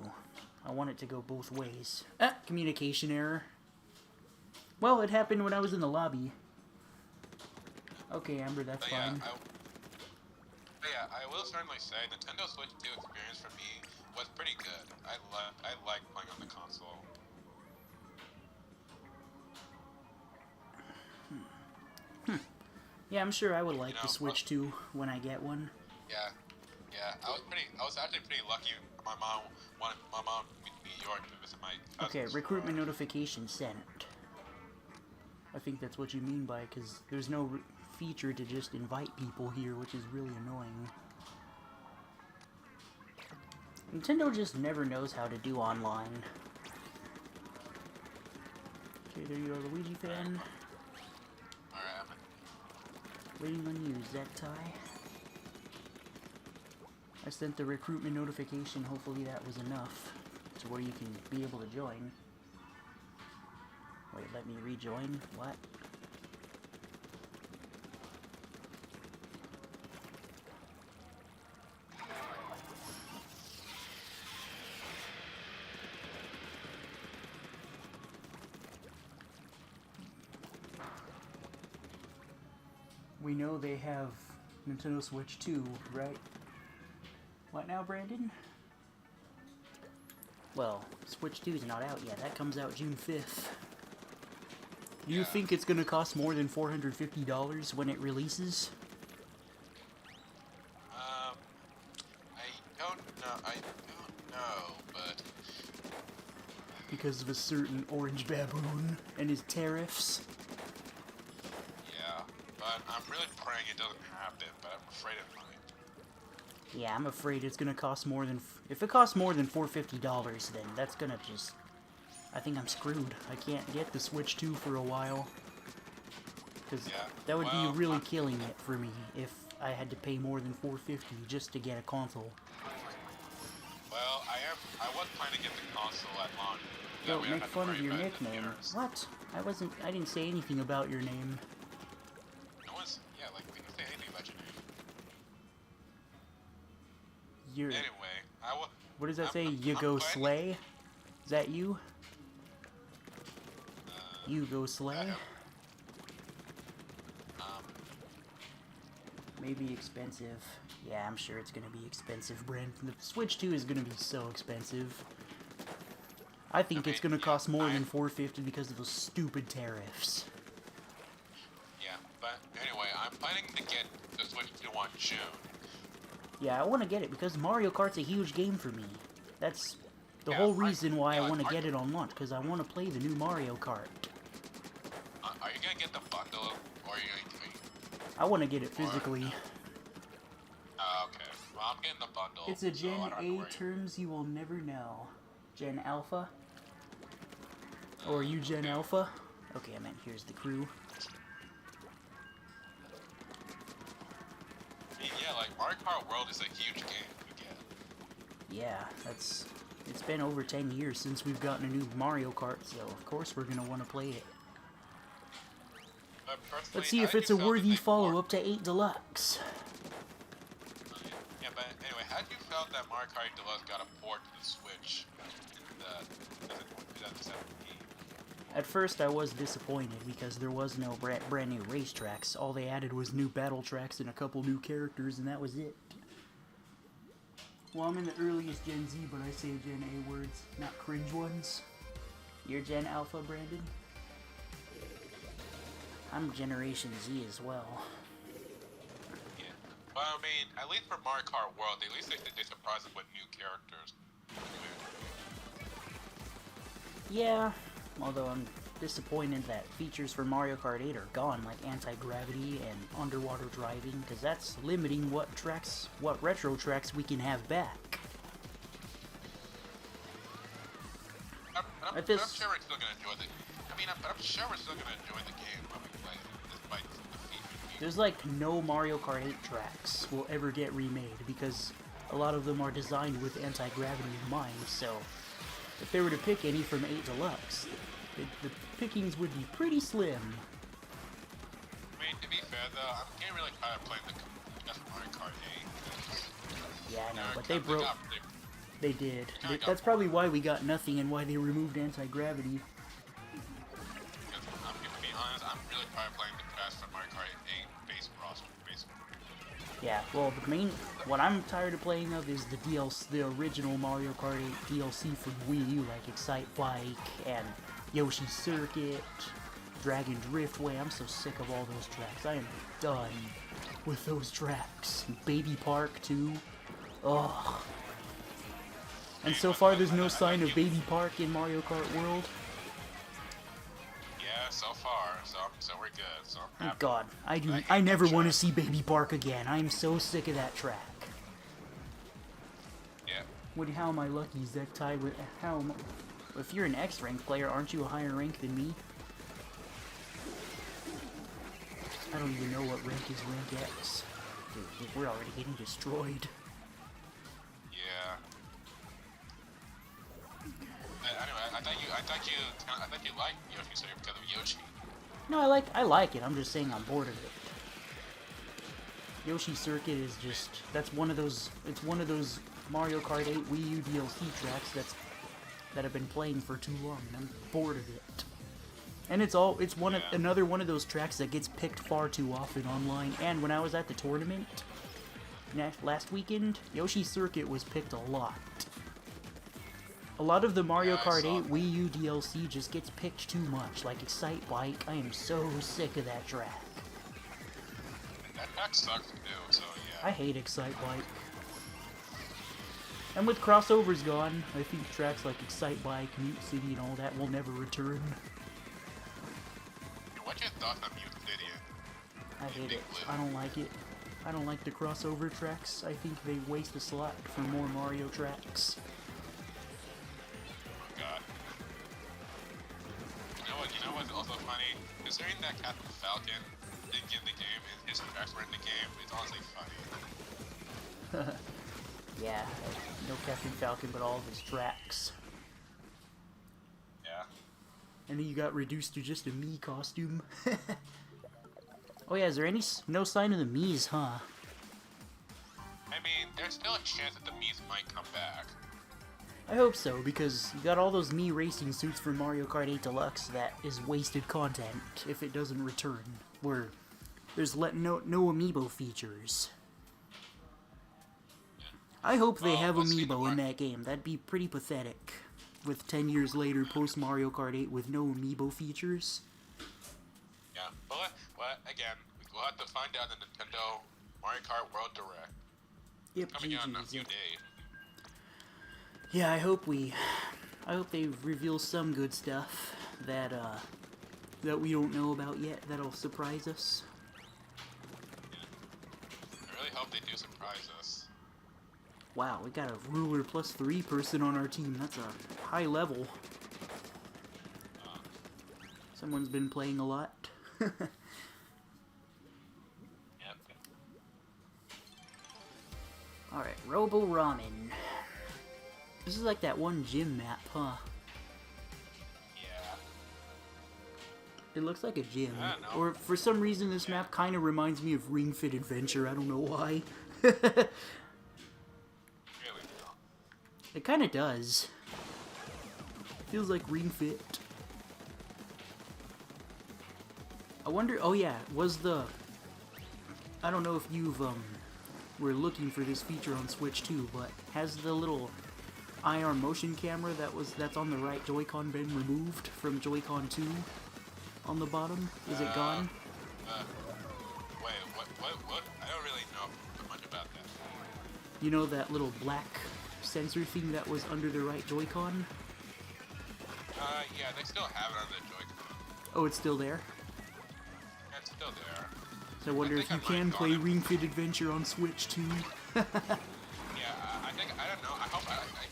A: I want it to go both ways. Ah, communication error. Well, it happened when I was in the lobby. Okay, Amber, that's fine.
B: I will certainly say Nintendo Switch 2 experience for me was pretty good. I like playing on the console.
A: Yeah, I'm sure I would like the Switch 2 when I get one.
B: Yeah. I was actually pretty lucky. My mom moved to New York to visit my cousins.
A: Okay, recruitment notification sent. I think that's what you mean by, because there's no feature to just invite people here, which is really annoying. Nintendo just never knows how to do online. Okay, there you are, Luigi fan.
B: Alright,
A: Waiting on you, Zettai. I sent the recruitment notification, hopefully that was enough to where you can be able to join. Wait, let me rejoin? What? We know they have Nintendo Switch 2, right? What now, Brandon? Well, Switch 2 is not out yet. That comes out June 5th. Do you think it's gonna cost more than $450 when it releases?
B: I don't know, but
A: Because of a certain orange baboon and his tariffs?
B: yeah. But I'm really praying it doesn't happen, but I'm afraid it might.
A: Yeah, I'm afraid it's gonna cost more than... If it costs more than $450, then that's gonna just... I think I'm screwed. I can't get the Switch 2 for a while. Because that would be really killing it for me if I had to pay more than $450 just to get a console.
B: Well, I was planning to get the console at launch.
A: Don't make fun of your nickname. What? I didn't say anything about your name.
B: No one's, like, we didn't say anything about
A: You're...
B: your name. Anyway,
A: What does that say? You go slay? Is that you? You go slay? Maybe expensive. Yeah, I'm sure it's gonna be expensive, Brandon. The Switch 2 is gonna be so expensive. I think it's gonna cost more than $450 because of those stupid tariffs.
B: Yeah, but anyway, I'm planning to get the Switch 2 on June.
A: Yeah, I want to get it because Mario Kart's a huge game for me. That's the whole reason why I want to get it on launch, because I want to play the new Mario Kart.
B: Are you gonna get the bundle, or are you going to...
A: I want to get it physically.
B: Okay. Well, I'm getting the bundle.
A: It's a Gen
B: so
A: A terms you will never know. Gen Alpha? Or are you Gen Alpha? Okay, I meant here's the crew.
B: Yeah, like Mario Kart World is a huge game to get.
A: Yeah, it's been over 10 years since we've gotten a new Mario Kart, so of course we're gonna want to play it. Let's see if it's a worthy follow-up to 8 Deluxe.
B: Yeah, but anyway, how did you felt that Mario Kart Deluxe got a port to the Switch in 2017?
A: At first I was disappointed because there was no brand new racetracks. All they added was new battle tracks and a couple new characters, and that was it. Well, I'm in the earliest Gen Z, but I say Gen A words, not cringe ones. You're Gen Alpha, Brandon? I'm Generation Z as well.
B: Yeah. Well, I mean, at least for Mario Kart World, at least they surprised us with new characters.
A: Yeah, although I'm disappointed that features for Mario Kart 8 are gone, like anti-gravity and underwater driving, because that's limiting what retro tracks we can have back.
B: I'm sure we're still gonna enjoy the. I'm sure we're still gonna enjoy the game when we play it, despite the features.
A: There's like no Mario Kart 8 tracks will ever get remade because a lot of them are designed with anti-gravity in mind, so if they were to pick any from 8 Deluxe, the pickings would be pretty slim.
B: I mean, to be fair though, I'm getting really tired of playing the Mario Kart 8.
A: Yeah, I know, but They did.
B: Kinda got
A: That's probably why we got nothing and why they removed anti-gravity.
B: Because I'm gonna be honest, I'm really probably playing the best for Mario Kart 8 base roster, basically.
A: Yeah, well, what I'm tired of playing of is the DLC, the original Mario Kart 8 DLC for Wii U, like Excite Bike and Yoshi's Circuit, Dragon Driftway. I'm so sick of all those tracks. I am done with those tracks. Baby Park, too. Ugh. And so far, there's no sign of Baby Park in Mario Kart World.
B: Yeah, so far, so we're good. So I'm
A: Thank
B: happy.
A: God, I
B: hate
A: never
B: that
A: want to
B: track.
A: see Baby Park again. I am so sick of that track.
B: Yeah.
A: How am I lucky? Is that tied with if you're an X-rank player, aren't you a higher rank than me? I don't even know what rank is rank X. Dude, we're already getting destroyed.
B: Yeah. Anyway, I thought you liked Yoshi Circuit because of Yoshi.
A: No, I like it. I'm just saying I'm bored of it. Yoshi Circuit is just it's one of those Mario Kart 8 Wii U DLC tracks that have been playing for too long, and I'm bored of it. And it's another one of those tracks that gets picked far too often online. And when I was at the tournament last weekend, Yoshi Circuit was picked a lot. A lot of the Mario Kart 8 Wii U DLC just gets picked too much, like Excite Bike. I am so sick of that track.
B: That track sucks to do, so yeah.
A: I hate Excite Bike. And with crossovers gone, I think tracks like Excite Bike, Mute City, and all that will never return.
B: What's your thoughts on Mute City?
A: I hate it. I don't like it. I don't like the crossover tracks. I think they waste a slot for more Mario tracks.
B: God. You know what's also funny? Considering that Captain Falcon didn't get in the game and his tracks were in the game, it's honestly funny.
A: Yeah, no Captain Falcon, but all of his tracks.
B: Yeah.
A: And then you got reduced to just a Mii costume. Oh yeah, is there no sign of the Miis, huh?
B: I mean, there's still a chance that the Mii's might come back.
A: I hope so, because you got all those Mii racing suits for Mario Kart 8 Deluxe that is wasted content if it doesn't return. Where there's no amiibo features. I hope they have amiibo in that game. That'd be pretty pathetic. With 10 years later, post Mario Kart 8 with no amiibo features.
B: Yeah, but again, we'll have to find out in the Nintendo Mario Kart World Direct.
A: Yep,
B: Coming out in a
A: GG's,
B: few
A: yep.
B: days.
A: Yeah, I hope they reveal some good stuff that we don't know about yet that'll surprise us.
B: I really hope they do surprise us.
A: Wow, we got a ruler +3 person on our team. That's a high level. Someone's been playing a lot.
B: Yep.
A: Alright, Robo Ramen. This is like that one gym map, huh?
B: Yeah.
A: It looks like a gym.
B: I don't know.
A: Or for some reason this map kind of reminds me of Ring Fit Adventure. I don't know why.
B: Really?
A: It kind of does. Feels like Ring Fit. I wonder, oh yeah, I don't know if you've, were looking for this feature on Switch too, but has the little IR motion camera that's on the right Joy-Con been removed from Joy-Con 2 on the bottom? Is it gone?
B: Wait, what? I don't really know much about that.
A: You know that little black sensor thing that was under the right Joy-Con?
B: Yeah, they still have it on the Joy-Con.
A: Oh, it's still there?
B: Yeah, it's still there.
A: So I wonder if you can play Ring Fit Adventure on Switch too.
B: Yeah, I don't know. I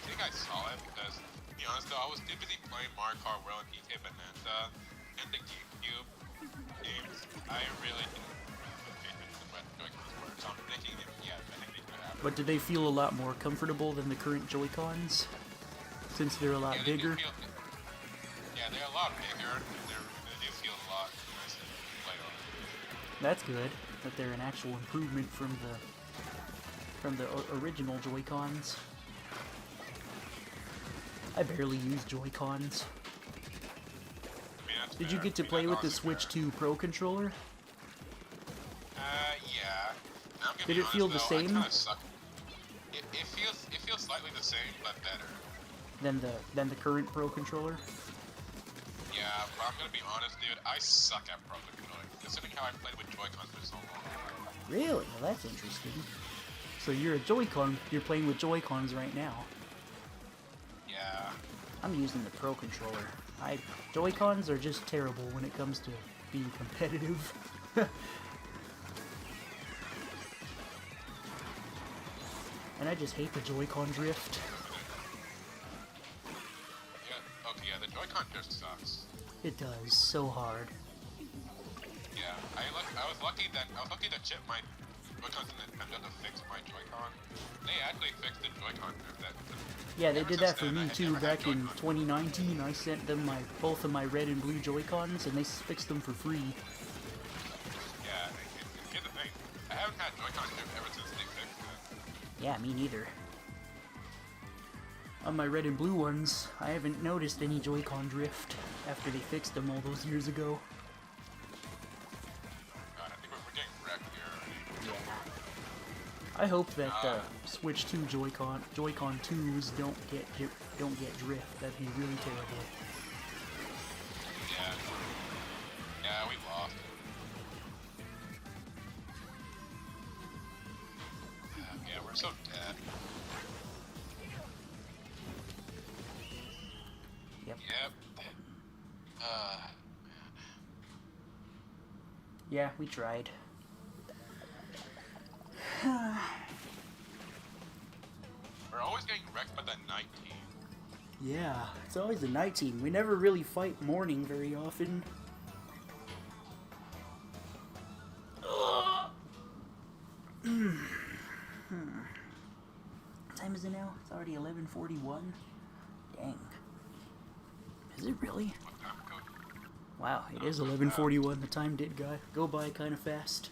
B: think I saw it because, to be honest though, I was too busy playing Mario Kart World and DK Bonanza and the GameCube games. I really didn't pay attention to what Joy-Cons were. So I'm thinking, yeah, I think they could have it.
A: But do they feel a lot more comfortable than the current Joy-Cons? Since they're a lot
B: Yeah, they do
A: bigger?
B: yeah, they're a lot bigger. And they do feel a lot nicer to play on.
A: That's good, that they're an actual improvement from the original Joy-Cons. I barely use Joy-Cons.
B: I mean, that's
A: Did you
B: fair.
A: get to
B: I mean,
A: play with
B: that's
A: the
B: honestly
A: Switch
B: fair.
A: 2 Pro controller?
B: Yeah. Now, I'm gonna
A: Did
B: be
A: it feel
B: honest,
A: the
B: though,
A: same?
B: I kinda suck. It feels slightly the same, but better.
A: Than the current Pro controller?
B: Yeah, but I'm gonna be honest, dude. I suck at Pro controlling, considering how I played with Joy-Cons for so long.
A: Really? Well, that's interesting. So you're you're playing with Joy-Cons right now.
B: Yeah.
A: I'm using the Pro controller. Joy-Cons are just terrible when it comes to being competitive. And I just hate the Joy-Con drift.
B: Yeah. Okay. Yeah. The Joy-Con just sucks.
A: It does so hard.
B: Yeah. I was lucky that Chip my Joy-Cons and Nintendo to fix my Joy-Con. They actually fixed the Joy-Con drift.
A: Yeah, they
B: Ever
A: did
B: since
A: that for
B: then, I
A: me
B: had
A: too.
B: never had
A: Back in
B: Joy-Con.
A: 2019, I sent them both of my red and blue Joy-Cons, and they fixed them for free.
B: Yeah. And here's the thing. I haven't had Joy-Con drift ever since they fixed it.
A: Yeah, me neither. On my red and blue ones, I haven't noticed any Joy-Con drift after they fixed them all those years ago.
B: God, I think we're getting wrecked here already.
A: Yeah. I hope that Switch 2 Joy-Con 2s don't get drift. That'd be really terrible.
B: Yeah. Yeah, we lost. Yeah, we're so dead.
A: Yep.
B: Yep.
A: Yeah, we tried.
B: We're always getting wrecked by the night team.
A: Yeah, it's always the night team. We never really fight morning very often. What time is it now? It's already 11:41. Dang. Is it really? Wow, it is 11:41. The time did go by kind of fast.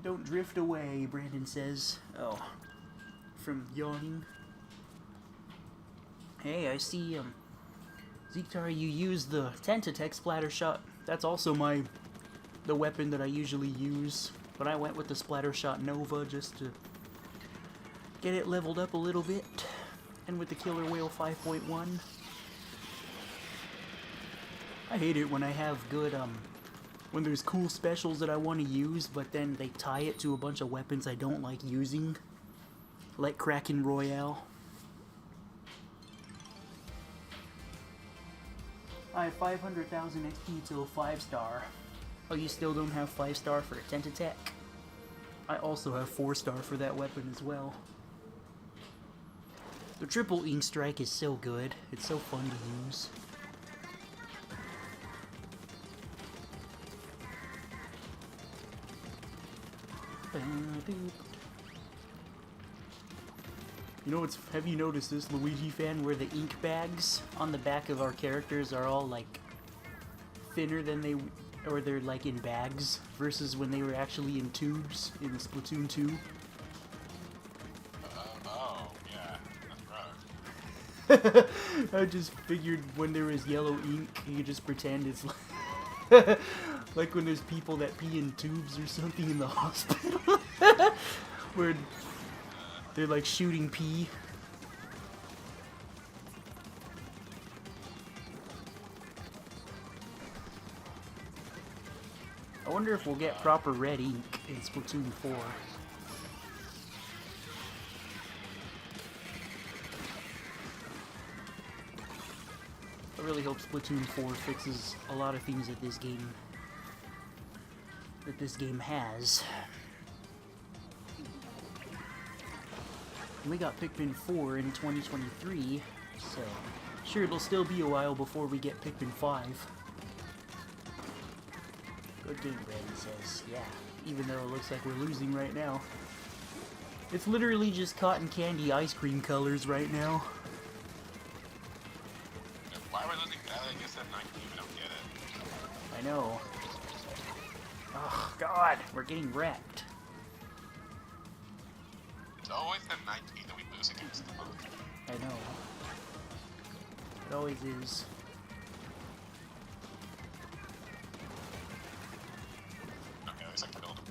A: Don't drift away, Brandon says. Oh, from yawning. Hey, I see, Zektar, you use the Tentatek splatter shot. That's also the weapon that I usually use. But I went with the splatter shot Nova just to get it leveled up a little bit. And with the Killer Whale 5.1. I hate it when I have good, when there's cool specials that I want to use, but then they tie it to a bunch of weapons I don't like using. Like Kraken Royale. I have 500,000 XP till 5-star. Oh, you still don't have 5-star for Tentatek? I also have 4-star for that weapon as well. The triple ink strike is so good. It's so fun to use. You know have you noticed this, Luigi fan, where the ink bags on the back of our characters are all like thinner than they're like in bags versus when they were actually in tubes in Splatoon 2?
B: Oh, yeah, that's right.
A: I just figured when there is yellow ink, you just pretend it's like, like when there's people that pee in tubes or something in the hospital, where they're like shooting pee. I wonder if we'll get proper red ink in Splatoon 4. I really hope Splatoon 4 fixes a lot of things that this game has. We got Pikmin 4 in 2023, so sure it'll still be a while before we get Pikmin 5. Good game, Brandon says. Yeah, even though it looks like we're losing right now. It's literally just cotton candy ice cream colors right now.
B: Why are we losing that against that 19? I don't get it.
A: I know. Oh, God, we're getting wrecked.
B: It's always the 19 that we lose lose against the monk.
A: I know. It always is.
B: Okay, at least I can build him.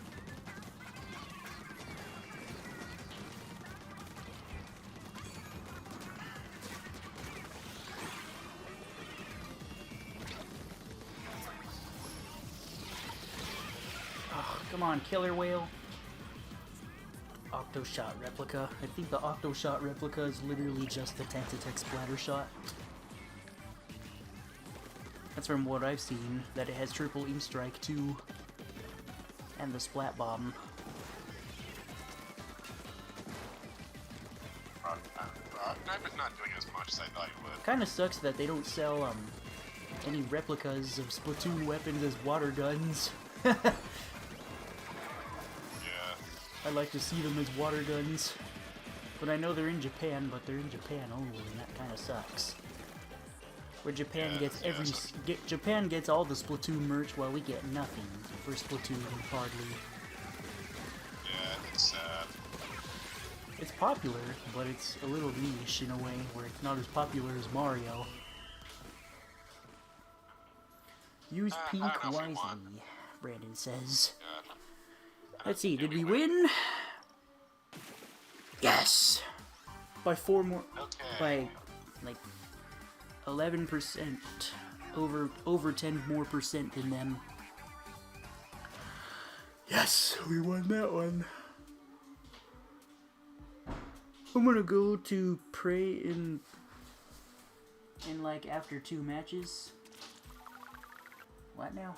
A: Oh, come on, killer whale. Octoshot replica. I think the Octoshot replica is literally just the Tentatek splatter shot. That's from what I've seen, that it has triple aim strike too. And the splat bomb.
B: Sniper's not doing as much as I thought he would.
A: Kinda sucks that they don't sell any replicas of Splatoon weapons as water guns.
B: Yeah.
A: I like to see them as water guns. But I know they're in Japan, but they're in Japan only, and that kinda sucks. Where Japan
B: Yeah,
A: gets
B: yeah,
A: every...
B: so-
A: Japan gets all the Splatoon merch while we get nothing for Splatoon, hardly.
B: Yeah, it's sad.
A: It's popular, but it's a little niche in a way, where it's not as popular as Mario. Use
B: I
A: pink
B: don't know if we
A: wisely,
B: want.
A: Brandon says.
B: Yeah.
A: Let's see, did we
B: win?
A: win? Yes! By 4 more...
B: Okay.
A: By, like, 11%. Over 10 more percent than them. Yes, we won that one. I'm gonna go to pray in like after 2 matches. What now?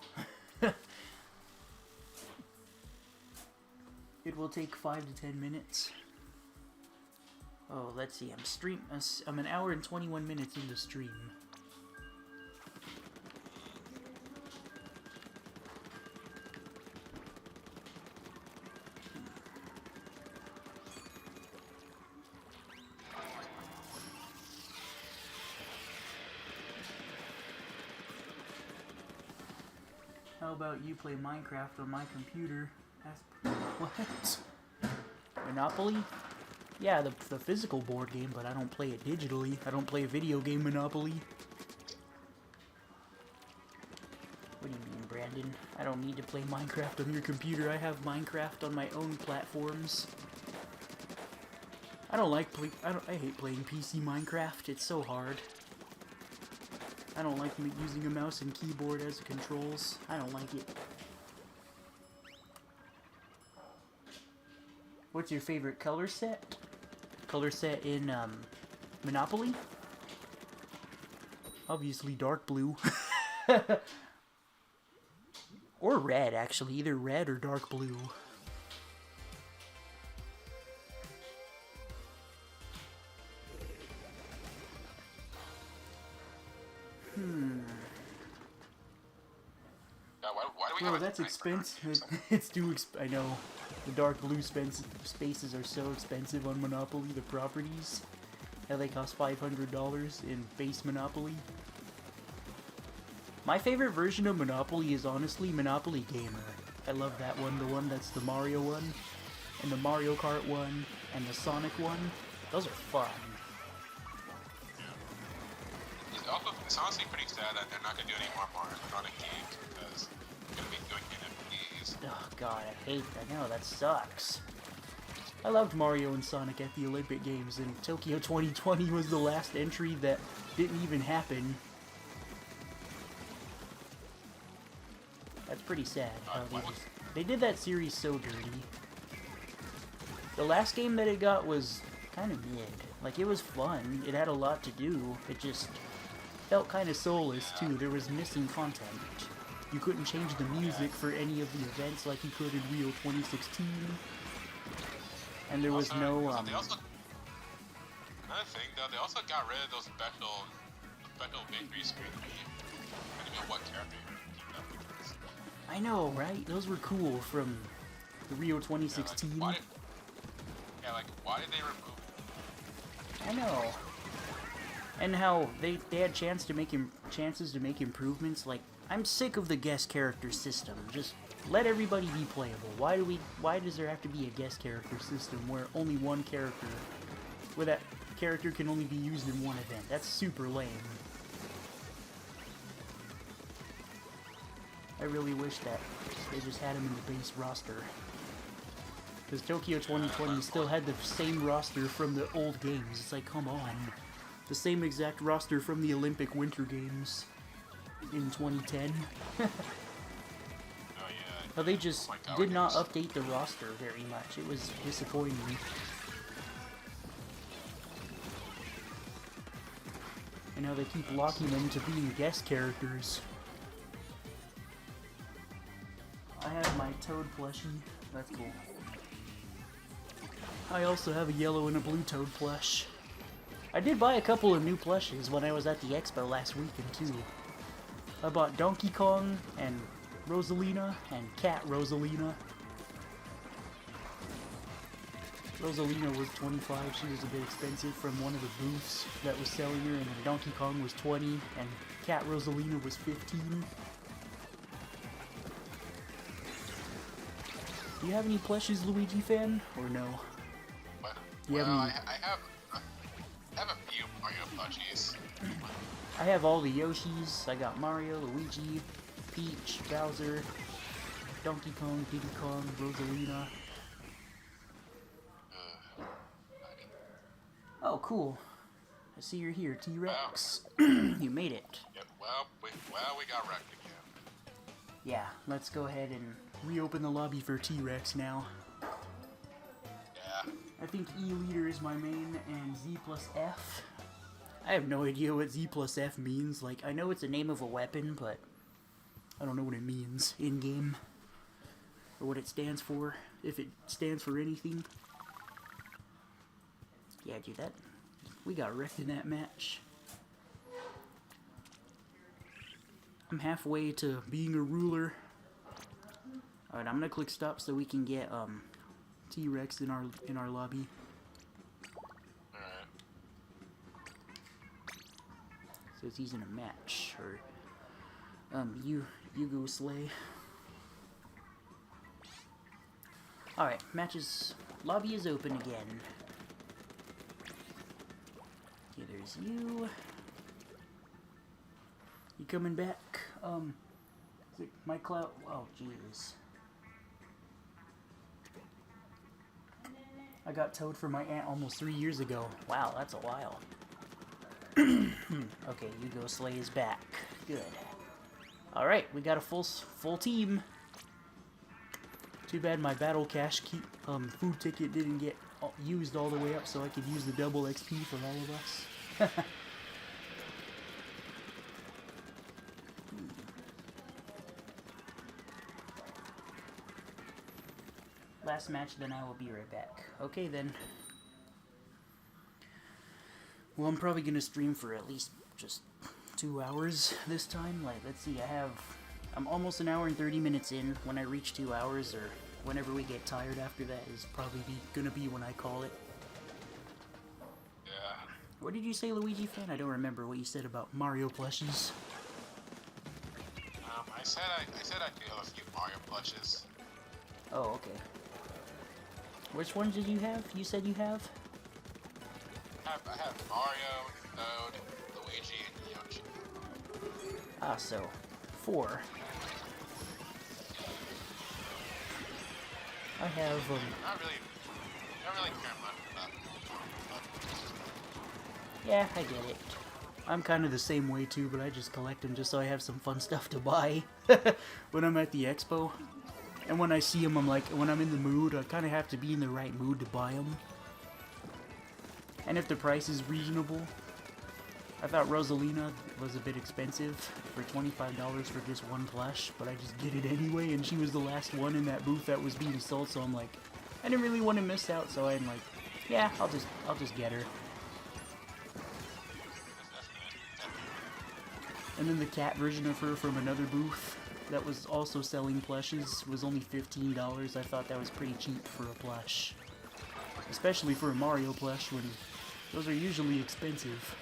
A: It will take 5 to 10 minutes. Oh, let's see. I'm an hour and 21 minutes into stream. How about you play Minecraft on my computer? What? Monopoly? Yeah, the physical board game, but I don't play it digitally. I don't play a video game Monopoly. What do you mean, Brandon? I don't need to play Minecraft on your computer. I have Minecraft on my own platforms. I don't like I hate playing PC Minecraft. It's so hard. I don't like using a mouse and keyboard as controls. I don't like it. What's your favorite color set? Color set in Monopoly? Obviously dark blue. Or red, actually. Either red or dark blue.
B: Why do we
A: Bro,
B: have a
A: that's
B: sniper on
A: expensive.
B: here?
A: It's too I know. The dark blue spaces are so expensive on Monopoly, the properties. Yeah, they cost $500 in base Monopoly. My favorite version of Monopoly is honestly Monopoly Gamer. I love that one, the one that's the Mario one, and the Mario Kart one, and the Sonic one. Those are fun.
B: It's honestly pretty sad that they're not going to do any more Sonic games because they're going to be doing NFTs.
A: Oh god, I know, that sucks. I loved Mario and Sonic at the Olympic Games, and Tokyo 2020 was the last entry that didn't even happen. That's pretty sad how they did that series so dirty. The last game that it got was kind of mid. Like, it was fun, it had a lot to do, it just felt kind of soulless too. There was missing content. You couldn't change the music for any of the events like you could in Rio 2016. And there was no,
B: They also, another thing though, they also got rid of those special victory screens. I don't even know what character you're gonna keep up with this.
A: I know, right? Those were cool from the Rio 2016.
B: Why did they remove it?
A: I know. And how they had chances to make improvements. Like, I'm sick of the guest character system. Just let everybody be playable. Why does there have to be a guest character system where only one character where that character can only be used in one event. That's super lame. I really wish that they just had him in the base roster. Because Tokyo 2020 still had the same roster from the old games. It's like, come on. The same exact roster from the Olympic Winter Games in 2010.
B: Oh yeah.
A: How they just
B: Like our
A: did not
B: games.
A: update the roster very much. It was disappointing. And how they keep locking them to being guest characters. I have my Toad plushie. That's cool. I also have a yellow and a blue Toad plush. I did buy a couple of new plushes when I was at the expo last weekend too. I bought Donkey Kong and Rosalina and Cat Rosalina. Rosalina was 25, she was a bit expensive from one of the booths that was selling her, and Donkey Kong was 20, and Cat Rosalina was 15. Do you have any plushes, Luigi fan, or no?
B: But,
A: Do you have
B: well,
A: any?
B: I have a few Mario plushies.
A: I have all the Yoshis. I got Mario, Luigi, Peach, Bowser, Donkey Kong, Diddy Kong, Rosalina. Oh, cool. I see you're here, T-Rex. You made it.
B: Yep, well, we got wrecked again.
A: Yeah, let's go ahead and reopen the lobby for T-Rex now.
B: Yeah.
A: I think E leader is my main, and Z plus F. I have no idea what Z plus F means. Like, I know it's the name of a weapon, but I don't know what it means in-game. Or what it stands for, if it stands for anything. Yeah, dude, we got wrecked in that match. I'm halfway to being a ruler. Alright, I'm gonna click stop so we can get T-Rex in our lobby.
B: Alright.
A: Says he's in a match, or you go slay. Alright, lobby is open again. Okay, there's you. You coming back? Is it my cloud? Oh, jeez. I got Toad for my aunt almost 3 years ago. Wow, that's a while. Okay, Yugo Slay is back. Good. Alright, we got a full team. Too bad my Battle Cash food ticket didn't get used all the way up so I could use the double XP for all of us. Last match, then I will be right back. Okay, then. Well, I'm probably gonna stream for at least just 2 hours this time. Like, let's see, I'm almost an hour and 30 minutes in. When I reach 2 hours, or whenever we get tired after that, is probably gonna be when I call it.
B: Yeah.
A: What did you say, Luigi fan? I don't remember what you said about Mario plushies.
B: I said I do have a few Mario plushes.
A: Oh, okay. Which ones did you have? You said you have?
B: I have Mario, Toad, Luigi, and Yoshi.
A: Ah, so 4. I have
B: Not really care much about.
A: yeah, I get it. I'm kind of the same way too, but I just collect them just so I have some fun stuff to buy when I'm at the expo. And when I see them, I'm like, when I'm in the mood, I kind of have to be in the right mood to buy them. And if the price is reasonable. I thought Rosalina was a bit expensive for $25 for just one plush, but I just did it anyway, and she was the last one in that booth that was being sold, so I'm like, I didn't really want to miss out, so I'm like, yeah, I'll just get her. And then the cat version of her from another booth that was also selling plushes was only $15. I thought that was pretty cheap for a plush. Especially for a Mario plush, when those are usually expensive.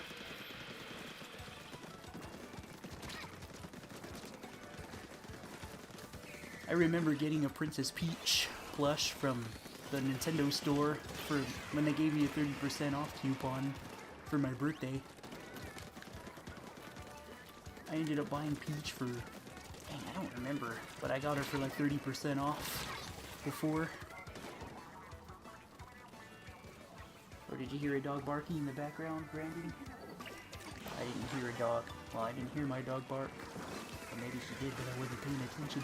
A: I remember getting a Princess Peach plush from the Nintendo store for when they gave me a 30% off coupon for my birthday. I ended up buying Peach for, dang, I don't remember, but I got her for like 30% off before. Or did you hear a dog barking in the background, Brandon? I didn't hear a dog. Well, I didn't hear my dog bark. Or maybe she did, but I wasn't paying attention.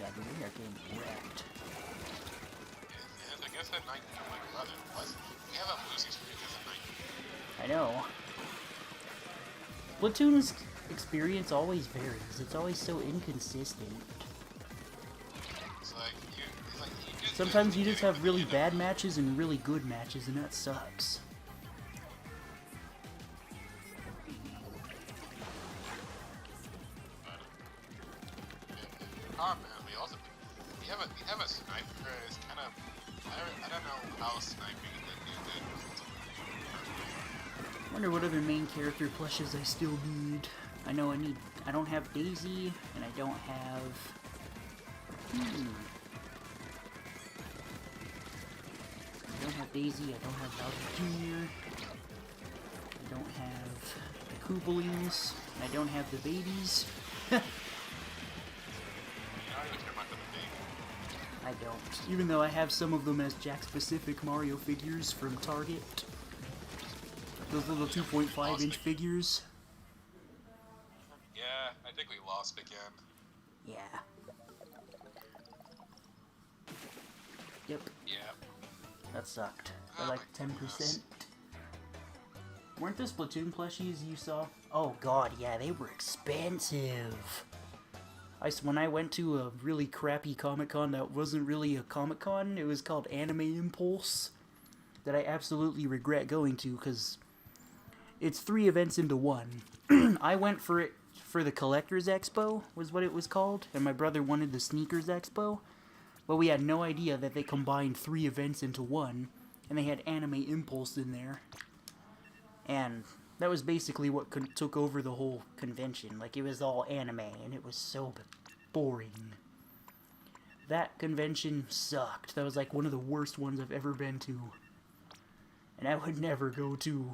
A: Yeah, dude, we are getting wrecked.
B: And I guess at night, I'm like, brother, we have a losing streak as a night.
A: I know. Splatoon's experience always varies. It's always so inconsistent.
B: It's like,
A: Sometimes you just have really bad matches and really good matches, and that sucks.
B: Oh man, we have a sniper. It's kind of I don't know how sniping the
A: Wonder what other main character plushes I still need. I know I don't have Daisy, and I don't have I don't have Daisy, I don't have Bowser Jr. I don't have the Koopalings, and I don't have the babies. I don't. Even though I have some of them as Jack-specific Mario figures from Target. Those little 2.5-inch figures.
B: Yeah, I think we lost again.
A: Yeah. Yep.
B: Yeah.
A: That sucked.
B: Oh
A: They're like
B: my
A: 10%.
B: goodness.
A: Weren't the Splatoon plushies you saw? Oh god, yeah, they were expensive. When I went to a really crappy Comic-Con that wasn't really a Comic-Con, it was called Anime Impulse, that I absolutely regret going to, because it's 3 events into one. I went for it for the Collector's Expo, was what it was called, and my brother wanted the Sneakers Expo, but we had no idea that they combined 3 events into one, and they had Anime Impulse in there. And that was basically what took over the whole convention. Like, it was all anime, and it was so boring. That convention sucked. That was like one of the worst ones I've ever been to. And I would never go to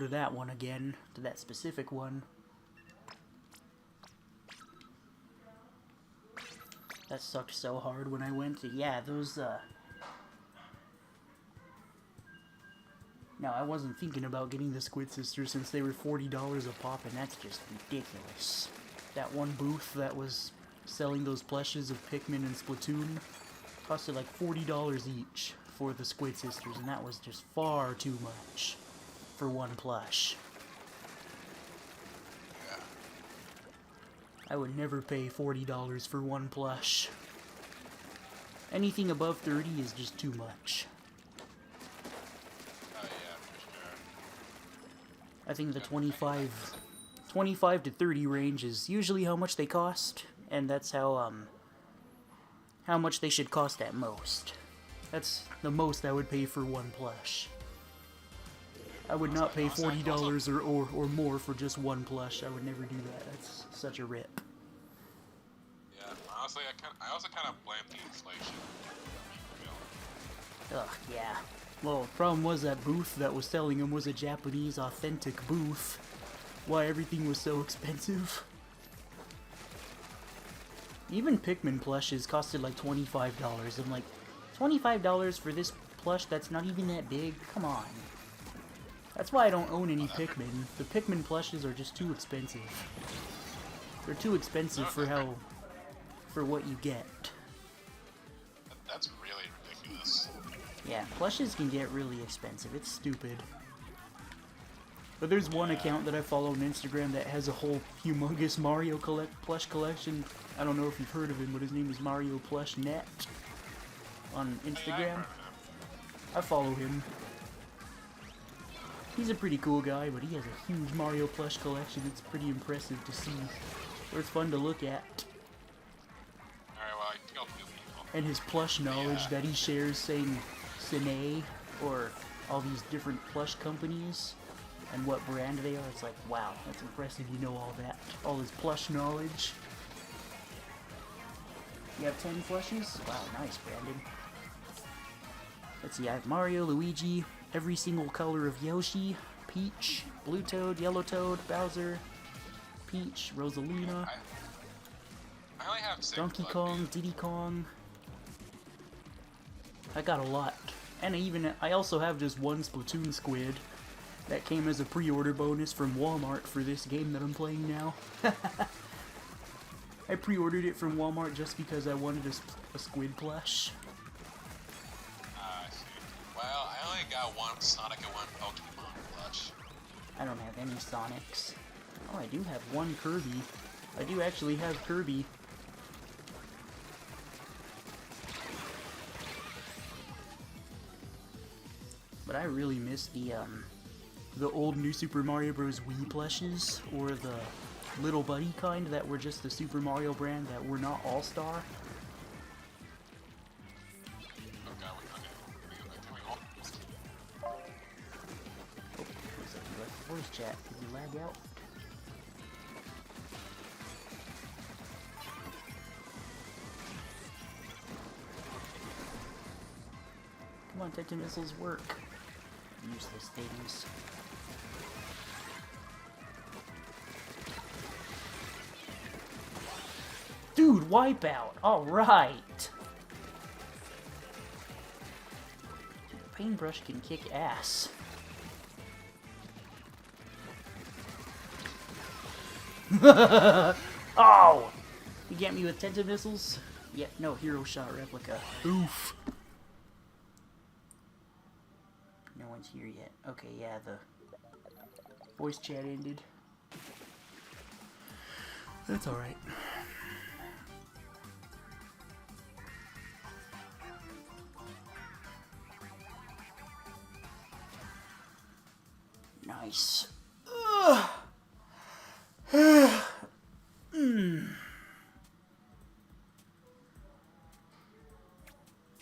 A: that one again, to that specific one. That sucked so hard when I went to, yeah, those, No, I wasn't thinking about getting the Squid Sisters since they were $40 a pop, and that's just ridiculous. That one booth that was selling those plushes of Pikmin and Splatoon costed like $40 each for the Squid Sisters, and that was just far too much for one plush.
B: Yeah.
A: I would never pay $40 for one plush. Anything above 30 is just too much.
B: Oh yeah, for sure.
A: I think the 25 to 30 range is usually how much they cost, and that's how much they should cost at most. That's the most I would pay for one plush. I would not pay $40 or more for just one plush. I would never do that. That's such a rip.
B: Yeah, honestly, I also kind of blame the inflation.
A: Ugh, yeah. Well, the problem was that booth that was selling them was a Japanese authentic booth. Why everything was so expensive. Even Pikmin plushes costed like $25. I'm like, $25 for this plush that's not even that big? Come on. That's why I don't own any Pikmin. The Pikmin plushes are just too expensive. They're too expensive for what you get.
B: That's really ridiculous.
A: Yeah, plushes can get really expensive. It's stupid. But there's one account that I follow on Instagram that has a whole humongous Mario plush collection. I don't know if you've heard of him, but his name is Mario Plush Net on Instagram. I follow him. He's a pretty cool guy, but he has a huge Mario plush collection. It's pretty impressive to see. Or it's fun to look at.
B: Alright, well, I killed 2 people.
A: And his plush knowledge that he shares, saying Sine or all these different plush companies and what brand they are. It's like, wow, that's impressive. You know all that, all his plush knowledge. You have 10 flushes? Wow, nice, Brandon. Let's see, I have Mario, Luigi, every single color of Yoshi, Peach, Blue Toad, Yellow Toad, Bowser, Peach, Rosalina,
B: I only have 6
A: Donkey
B: left,
A: Kong,
B: dude.
A: Diddy Kong. I got a lot. And I also have just one Splatoon squid that came as a pre-order bonus from Walmart for this game that I'm playing now. I pre-ordered it from Walmart just because I wanted a squid plush.
B: I see. Well, I only got one Sonic and one Pokemon plush.
A: I don't have any Sonics. Oh, I do have one Kirby. I do actually have Kirby. But I really miss the old New Super Mario Bros. Wii plushes, or the Little Buddy kind that were just the Super Mario brand that were not All-Star.
B: Okay.
A: Oh, looks like you left the voice chat. Did you lag out? Come on, Titan Missiles work. Useless things. Dude, Wipeout! Alright! Paintbrush can kick ass. Oh! You get me with Tenta Missiles? Yep, no, Hero Shot Replica. Oof. No one's here yet. Okay, yeah, the voice chat ended. That's alright. Nice. I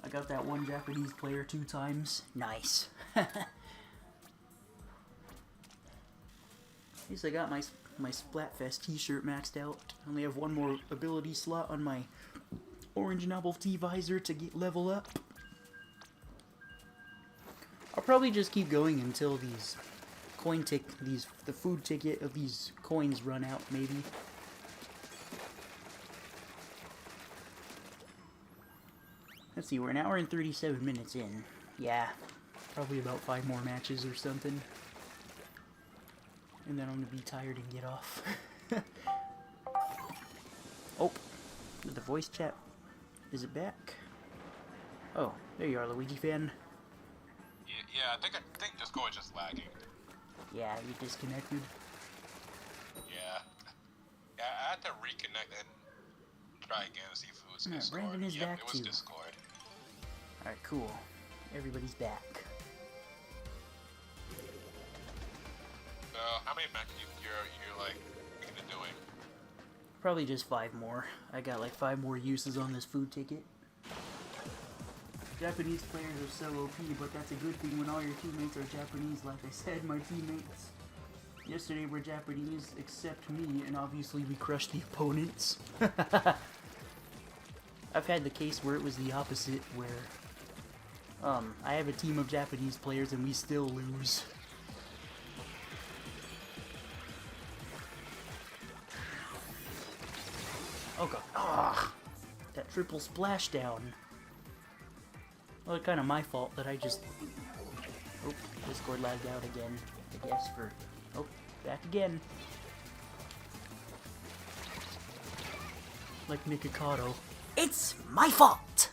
A: got that one Japanese player 2 times. Nice. At least I got my Splatfest t-shirt maxed out. I only have one more ability slot on my orange novelty visor to get level up. I'll probably just keep going until these the food ticket of these coins run out, maybe. Let's see, we're an hour and 37 minutes in. Yeah, probably about 5 more matches or something. And then I'm gonna be tired and get off. Oh, the voice chat. Is it back? Oh, there you are, Luigi fan.
B: Yeah, I think Discord is just lagging.
A: Yeah, you disconnected.
B: Yeah, I had to reconnect and try again to see if it was Discord.
A: Brandon is
B: Yep,
A: back
B: it was
A: too.
B: Discord.
A: Alright, cool. Everybody's back.
B: So, how many matches you're like thinking of doing?
A: Probably just 5 more. I got like 5 more uses on this food ticket. Japanese players are so OP, but that's a good thing when all your teammates are Japanese. Like I said, my teammates yesterday were Japanese except me, and obviously we crushed the opponents. I've had the case where it was the opposite, where I have a team of Japanese players and we still lose. Oh god. Ah, that triple splashdown. Well, it's kind of my fault that I just... Oh, Discord lagged out again. I guess for... Oh, back again. Like Nikocado. It's my fault!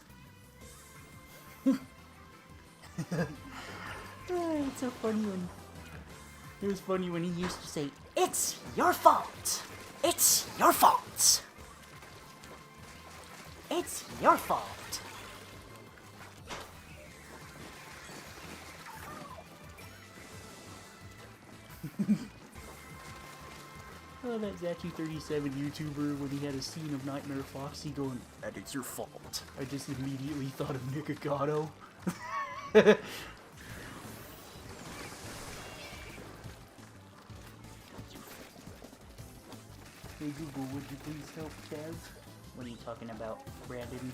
A: It's so funny when... It was funny when he used to say, "It's your fault! It's your fault! It's your fault!" Oh, that Zachu37 YouTuber when he had a scene of Nightmare Foxy going, "And it's your fault." I just immediately thought of Nikocado. Hey Google, would you please help Kev? What are you talking about, Brandon?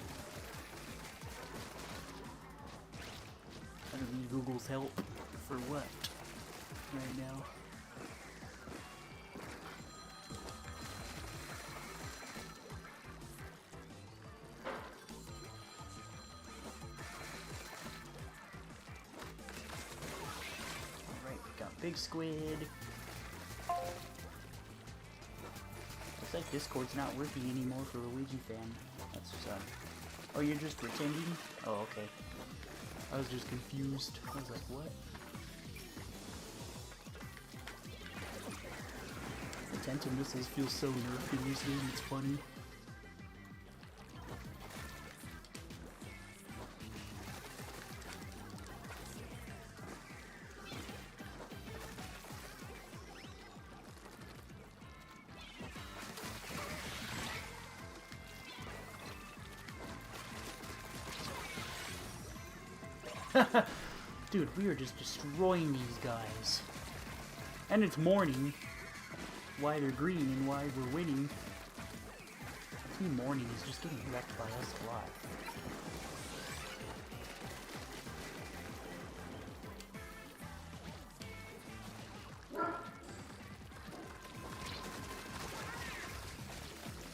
A: I don't need Google's help. For what? Right now. Alright, we got Big Squid. Looks like Discord's not working anymore for Luigi Fan. That's oh, you're just pretending? Oh, okay. I was just confused. I was like, what? The Tenta missiles feel so nerfed in this game, it's funny. Dude, we are just destroying these guys. And it's morning. Why they're green and why we're winning. Team Morning is just getting wrecked by us a lot.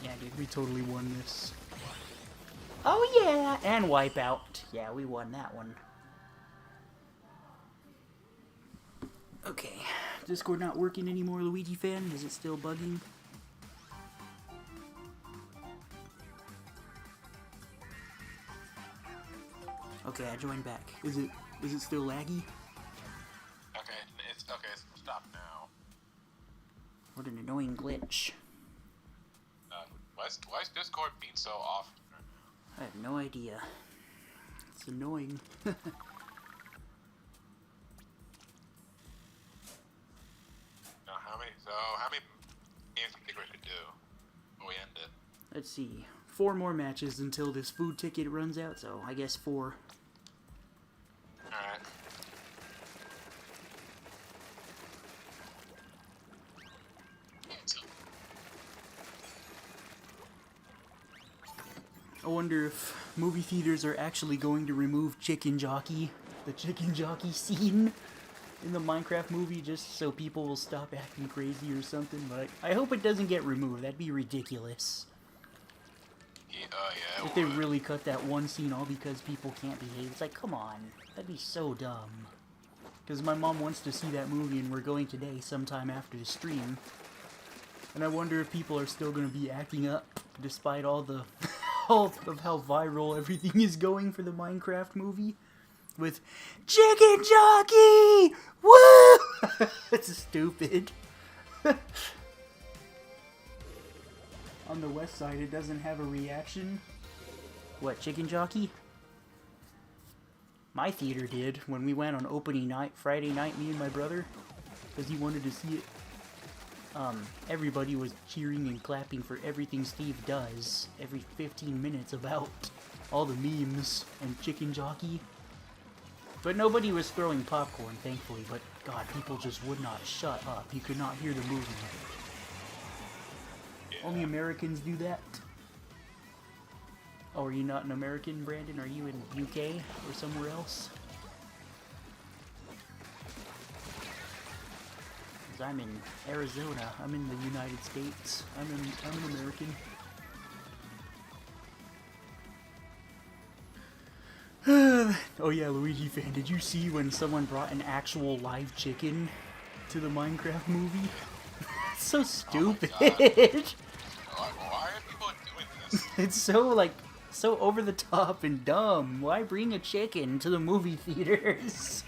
A: Yeah, dude, we totally won this. Oh yeah! And Wipeout. Yeah, we won that one. Okay, Discord not working anymore, Luigi Fan? Is it still bugging? Okay, I joined back. Is it still laggy?
B: Okay, it's stop now.
A: What an annoying glitch.
B: Why is Discord being so off?
A: I have no idea. It's annoying.
B: How many games do you think we should do before we end it?
A: Let's see. 4 more matches until this food ticket runs out, so I guess 4.
B: Alright.
A: I wonder if movie theaters are actually going to remove Chicken Jockey, the Chicken Jockey scene in the Minecraft movie, just so people will stop acting crazy or something. But I hope it doesn't get removed. That'd be ridiculous.
B: Yeah,
A: if they really cut that one scene all because people can't behave. It's like, come on. That'd be so dumb. Because my mom wants to see that movie and we're going today sometime after the stream. And I wonder if people are still going to be acting up despite all the... all of how viral everything is going for the Minecraft movie. With Chicken Jockey! Woo! It's stupid. On the west side, it doesn't have a reaction. What, Chicken Jockey? My theater did when we went on opening night, Friday night, me and my brother, because he wanted to see it. Everybody was cheering and clapping for everything Steve does every 15 minutes about all the memes and Chicken Jockey. But nobody was throwing popcorn, thankfully, but God, people just would not shut up. You could not hear the movie.
B: Yeah.
A: Only Americans do that. Oh, are you not an American, Brandon? Are you in UK or somewhere else? Because I'm in Arizona. I'm in the United States. I'm an American. Oh yeah, Luigi Fan, did you see when someone brought an actual live chicken to the Minecraft movie? It's so stupid.
B: Oh why are people doing this?
A: It's so over the top and dumb. Why bring a chicken to the movie theaters?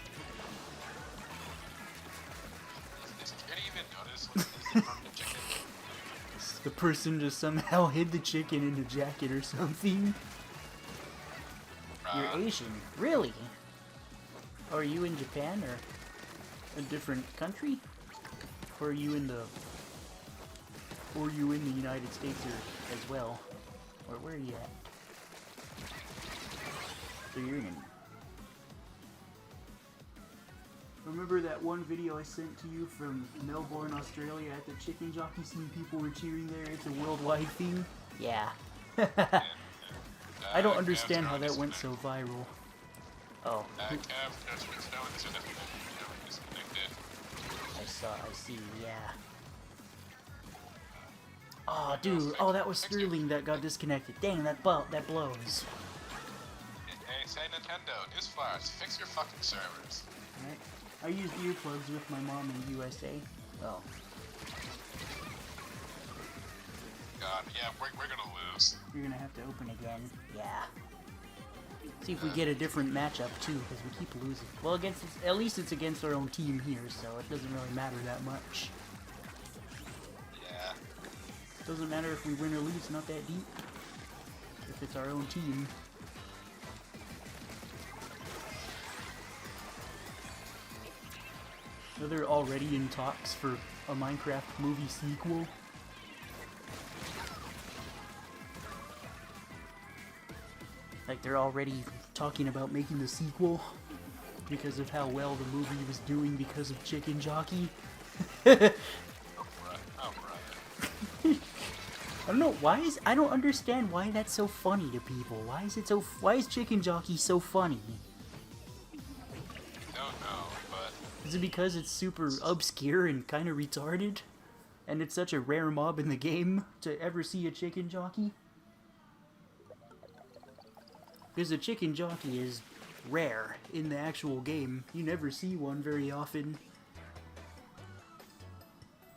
B: Did you even notice what is from the chicken?
A: The person just somehow hid the chicken in the jacket or something. You're Asian, really? Are you in Japan or a different country? Or are you in the United States or as well? Or where are you at? So you're in. Remember that one video I sent to you from Melbourne, Australia at the chicken jockey scene? People were cheering there. It's a worldwide thing. Yeah. I don't understand how that went so viral. Oh. I see, yeah. Oh, dude. Oh, that was Sterling that got disconnected. Dang, that blows.
B: Hey, say Nintendo, newsflash, fix your fucking servers.
A: Alright. I used earplugs with my mom in the USA. Oh.
B: God, yeah, we're gonna lose.
A: You're gonna have to open again. Yeah. See if we get a different matchup too, because we keep losing. Well, at least it's against our own team here, so it doesn't really matter that much.
B: Yeah.
A: Doesn't matter if we win or lose, not that deep. If it's our own team. So they're already in talks for a Minecraft movie sequel. Like, they're already talking about making the sequel because of how well the movie was doing because of Chicken Jockey.
B: Alright.
A: I don't know, I don't understand why that's so funny to people. Why is Chicken Jockey so funny?
B: I don't know, but...
A: Is it because it's super obscure and kind of retarded? And it's such a rare mob in the game to ever see a Chicken Jockey? Because a Chicken Jockey is rare in the actual game. You never see one very often.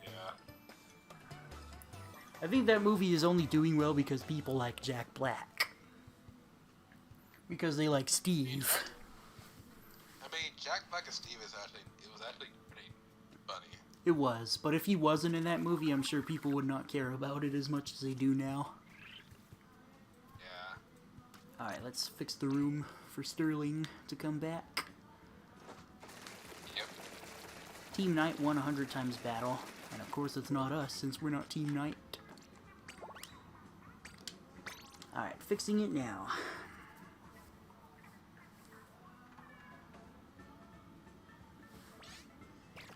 B: Yeah.
A: I think that movie is only doing well because people like Jack Black. Because they like Steve.
B: I mean, Jack Black and Steve was actually pretty funny.
A: It was, but if he wasn't in that movie, I'm sure people would not care about it as much as they do now.
B: Yeah.
A: Alright, let's fix the room for Sterling to come back.
B: Yep.
A: Team Knight won 100 times battle, and of course it's not us since we're not Team Knight. Alright, fixing it now.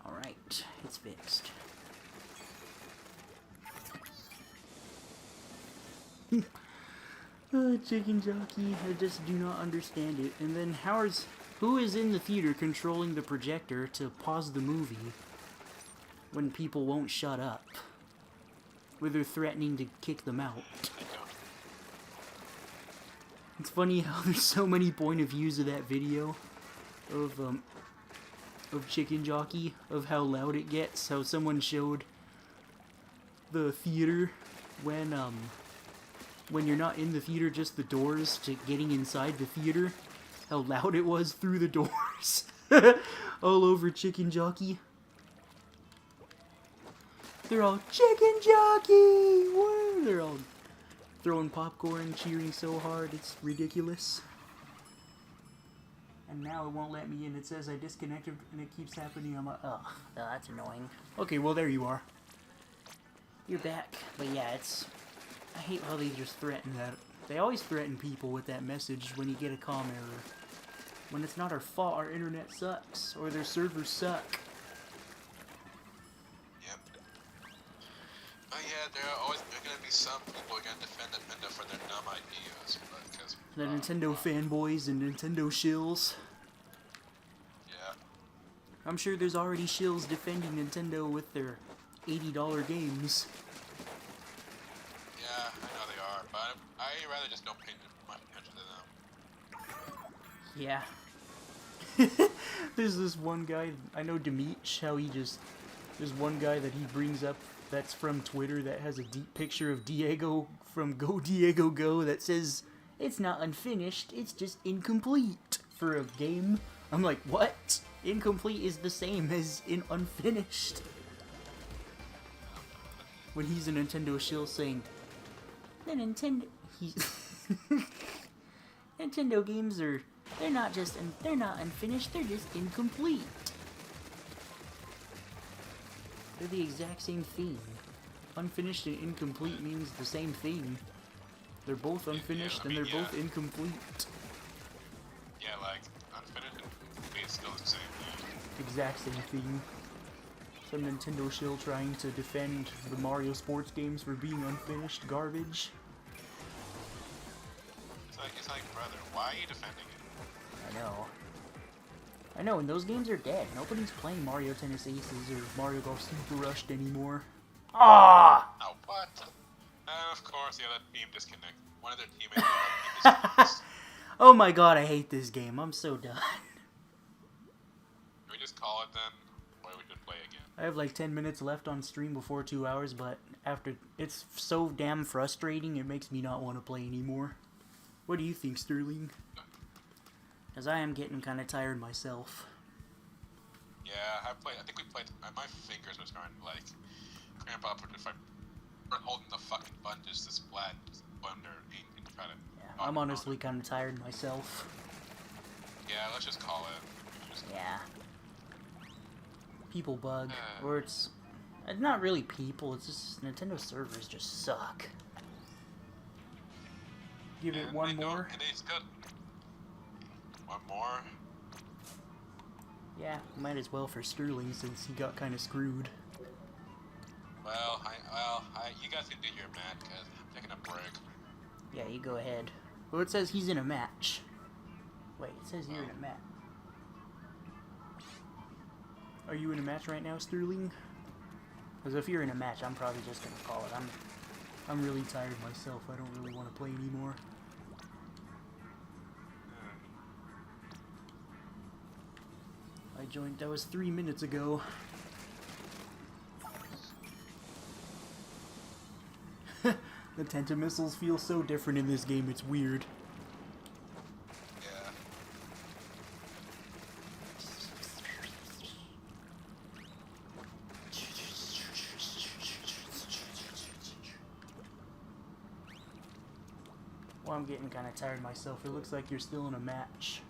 A: Alright, it's fixed. Chicken Jockey, I just do not understand it. And then who is in the theater controlling the projector to pause the movie when people won't shut up? Where they're threatening to kick them out. It's funny how there's so many point of views of that video of Chicken Jockey, of how loud it gets, how someone showed the theater when you're not in the theater, just the doors to getting inside the theater, how loud it was through the doors. All over Chicken Jockey. They're all, Chicken Jockey! Woo! They're all throwing popcorn, cheering so hard, it's ridiculous. And now it won't let me in. It says I disconnected and it keeps happening. I'm like, ugh, that's annoying. Okay, well there you are. You're back. But yeah, I hate how they just threaten that. They always threaten people with that message when you get a comm error. When it's not our fault, our internet sucks, or their servers suck.
B: Yep. Oh yeah, there are gonna be some people who are gonna defend Nintendo for their dumb ideas, because
A: The Nintendo fanboys and Nintendo shills.
B: Yeah.
A: I'm sure there's already shills defending Nintendo with their $80 games.
B: Yeah, I know they are, but I rather just don't pay much attention to them.
A: Yeah. There's this one guy, I know Demeech, how there's one guy that he brings up that's from Twitter that has a deep picture of Diego from Go Diego Go that says, it's not unfinished, it's just incomplete for a game. I'm like, what? Incomplete is the same as in unfinished. When he's a Nintendo shill saying, the Nintendo games they're not unfinished, they're just incomplete. They're the exact same thing. Unfinished and incomplete means the same thing. They're both unfinished and they're both incomplete.
B: Yeah, like, unfinished and incomplete is still the same thing.
A: Exact same thing. Some Nintendo shill trying to defend the Mario sports games for being unfinished garbage.
B: defending it.
A: I know, and those games are dead. Nobody's playing Mario Tennis Aces or Mario Golf Super Rushed anymore. Ah!
B: Oh, what? And of course, the other team disconnect. One of their teammates disconnects.
A: Oh my god, I hate this game. I'm so done.
B: Can we just call it then? Or we should play again?
A: I have like 10 minutes left on stream before 2 hours, but after it's so damn frustrating, it makes me not want to play anymore. What do you think, Sterling? Because I am getting kind of tired myself.
B: Yeah, I think we played. My fingers were starting to like cramp up if I'm holding the fucking button just to splat under and try to.
A: Yeah, I'm honestly kind of tired myself.
B: Yeah, let's just call it.
A: Yeah. People bug, or it's not really people. It's just Nintendo servers just suck. Give it one more.
B: And it's good. One more.
A: Yeah, might as well for Sterling since he got kind of screwed.
B: Well, you guys can do your match because I'm taking a break.
A: Yeah, you go ahead. Well, it says he's in a match. Wait, it says you're in a match. Are you in a match right now, Sterling? Because if you're in a match, I'm probably just gonna call it. I'm really tired myself. I don't really want to play anymore. I joined. That was 3 minutes ago. The Tentamissiles feel so different in this game. It's weird.
B: Yeah.
A: Well, I'm getting kind of tired myself. It looks like you're still in a match.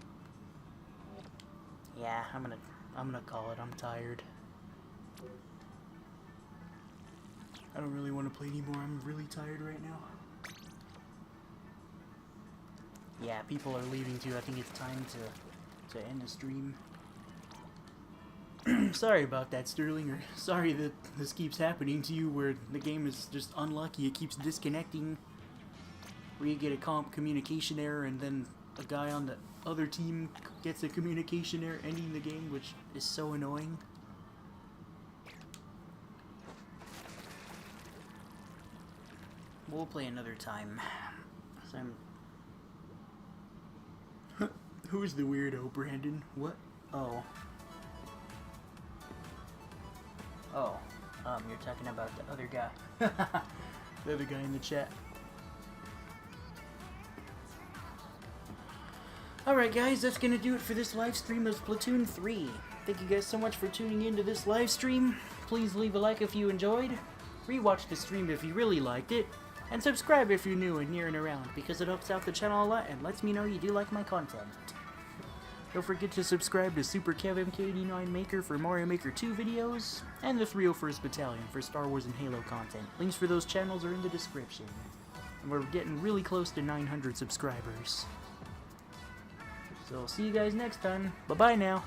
A: Yeah, I'm gonna call it. I'm tired. I don't really want to play anymore. I'm really tired right now. Yeah, people are leaving too. I think it's time to end the stream. Sorry about that, Sterling. Or sorry that this keeps happening to you, where the game is just unlucky. It keeps disconnecting. Where you get a communication error, and then a guy on the other team gets a communication error ending the game, which is so annoying. We'll play another time. Who's the weirdo, Brandon? What? Oh. Oh. You're talking about the other guy. The other guy in the chat. Alright guys, that's gonna do it for this live stream of Splatoon 3. Thank you guys so much for tuning in to this live stream. Please leave a like if you enjoyed. Rewatch the stream if you really liked it. And subscribe if you're new and near and around, because it helps out the channel a lot and lets me know you do like my content. Don't forget to subscribe to Super Kev MK89 Maker for Mario Maker 2 videos, and the 301st Battalion for Star Wars and Halo content. Links for those channels are in the description. And we're getting really close to 900 subscribers. So, see you guys next time. Bye-bye now.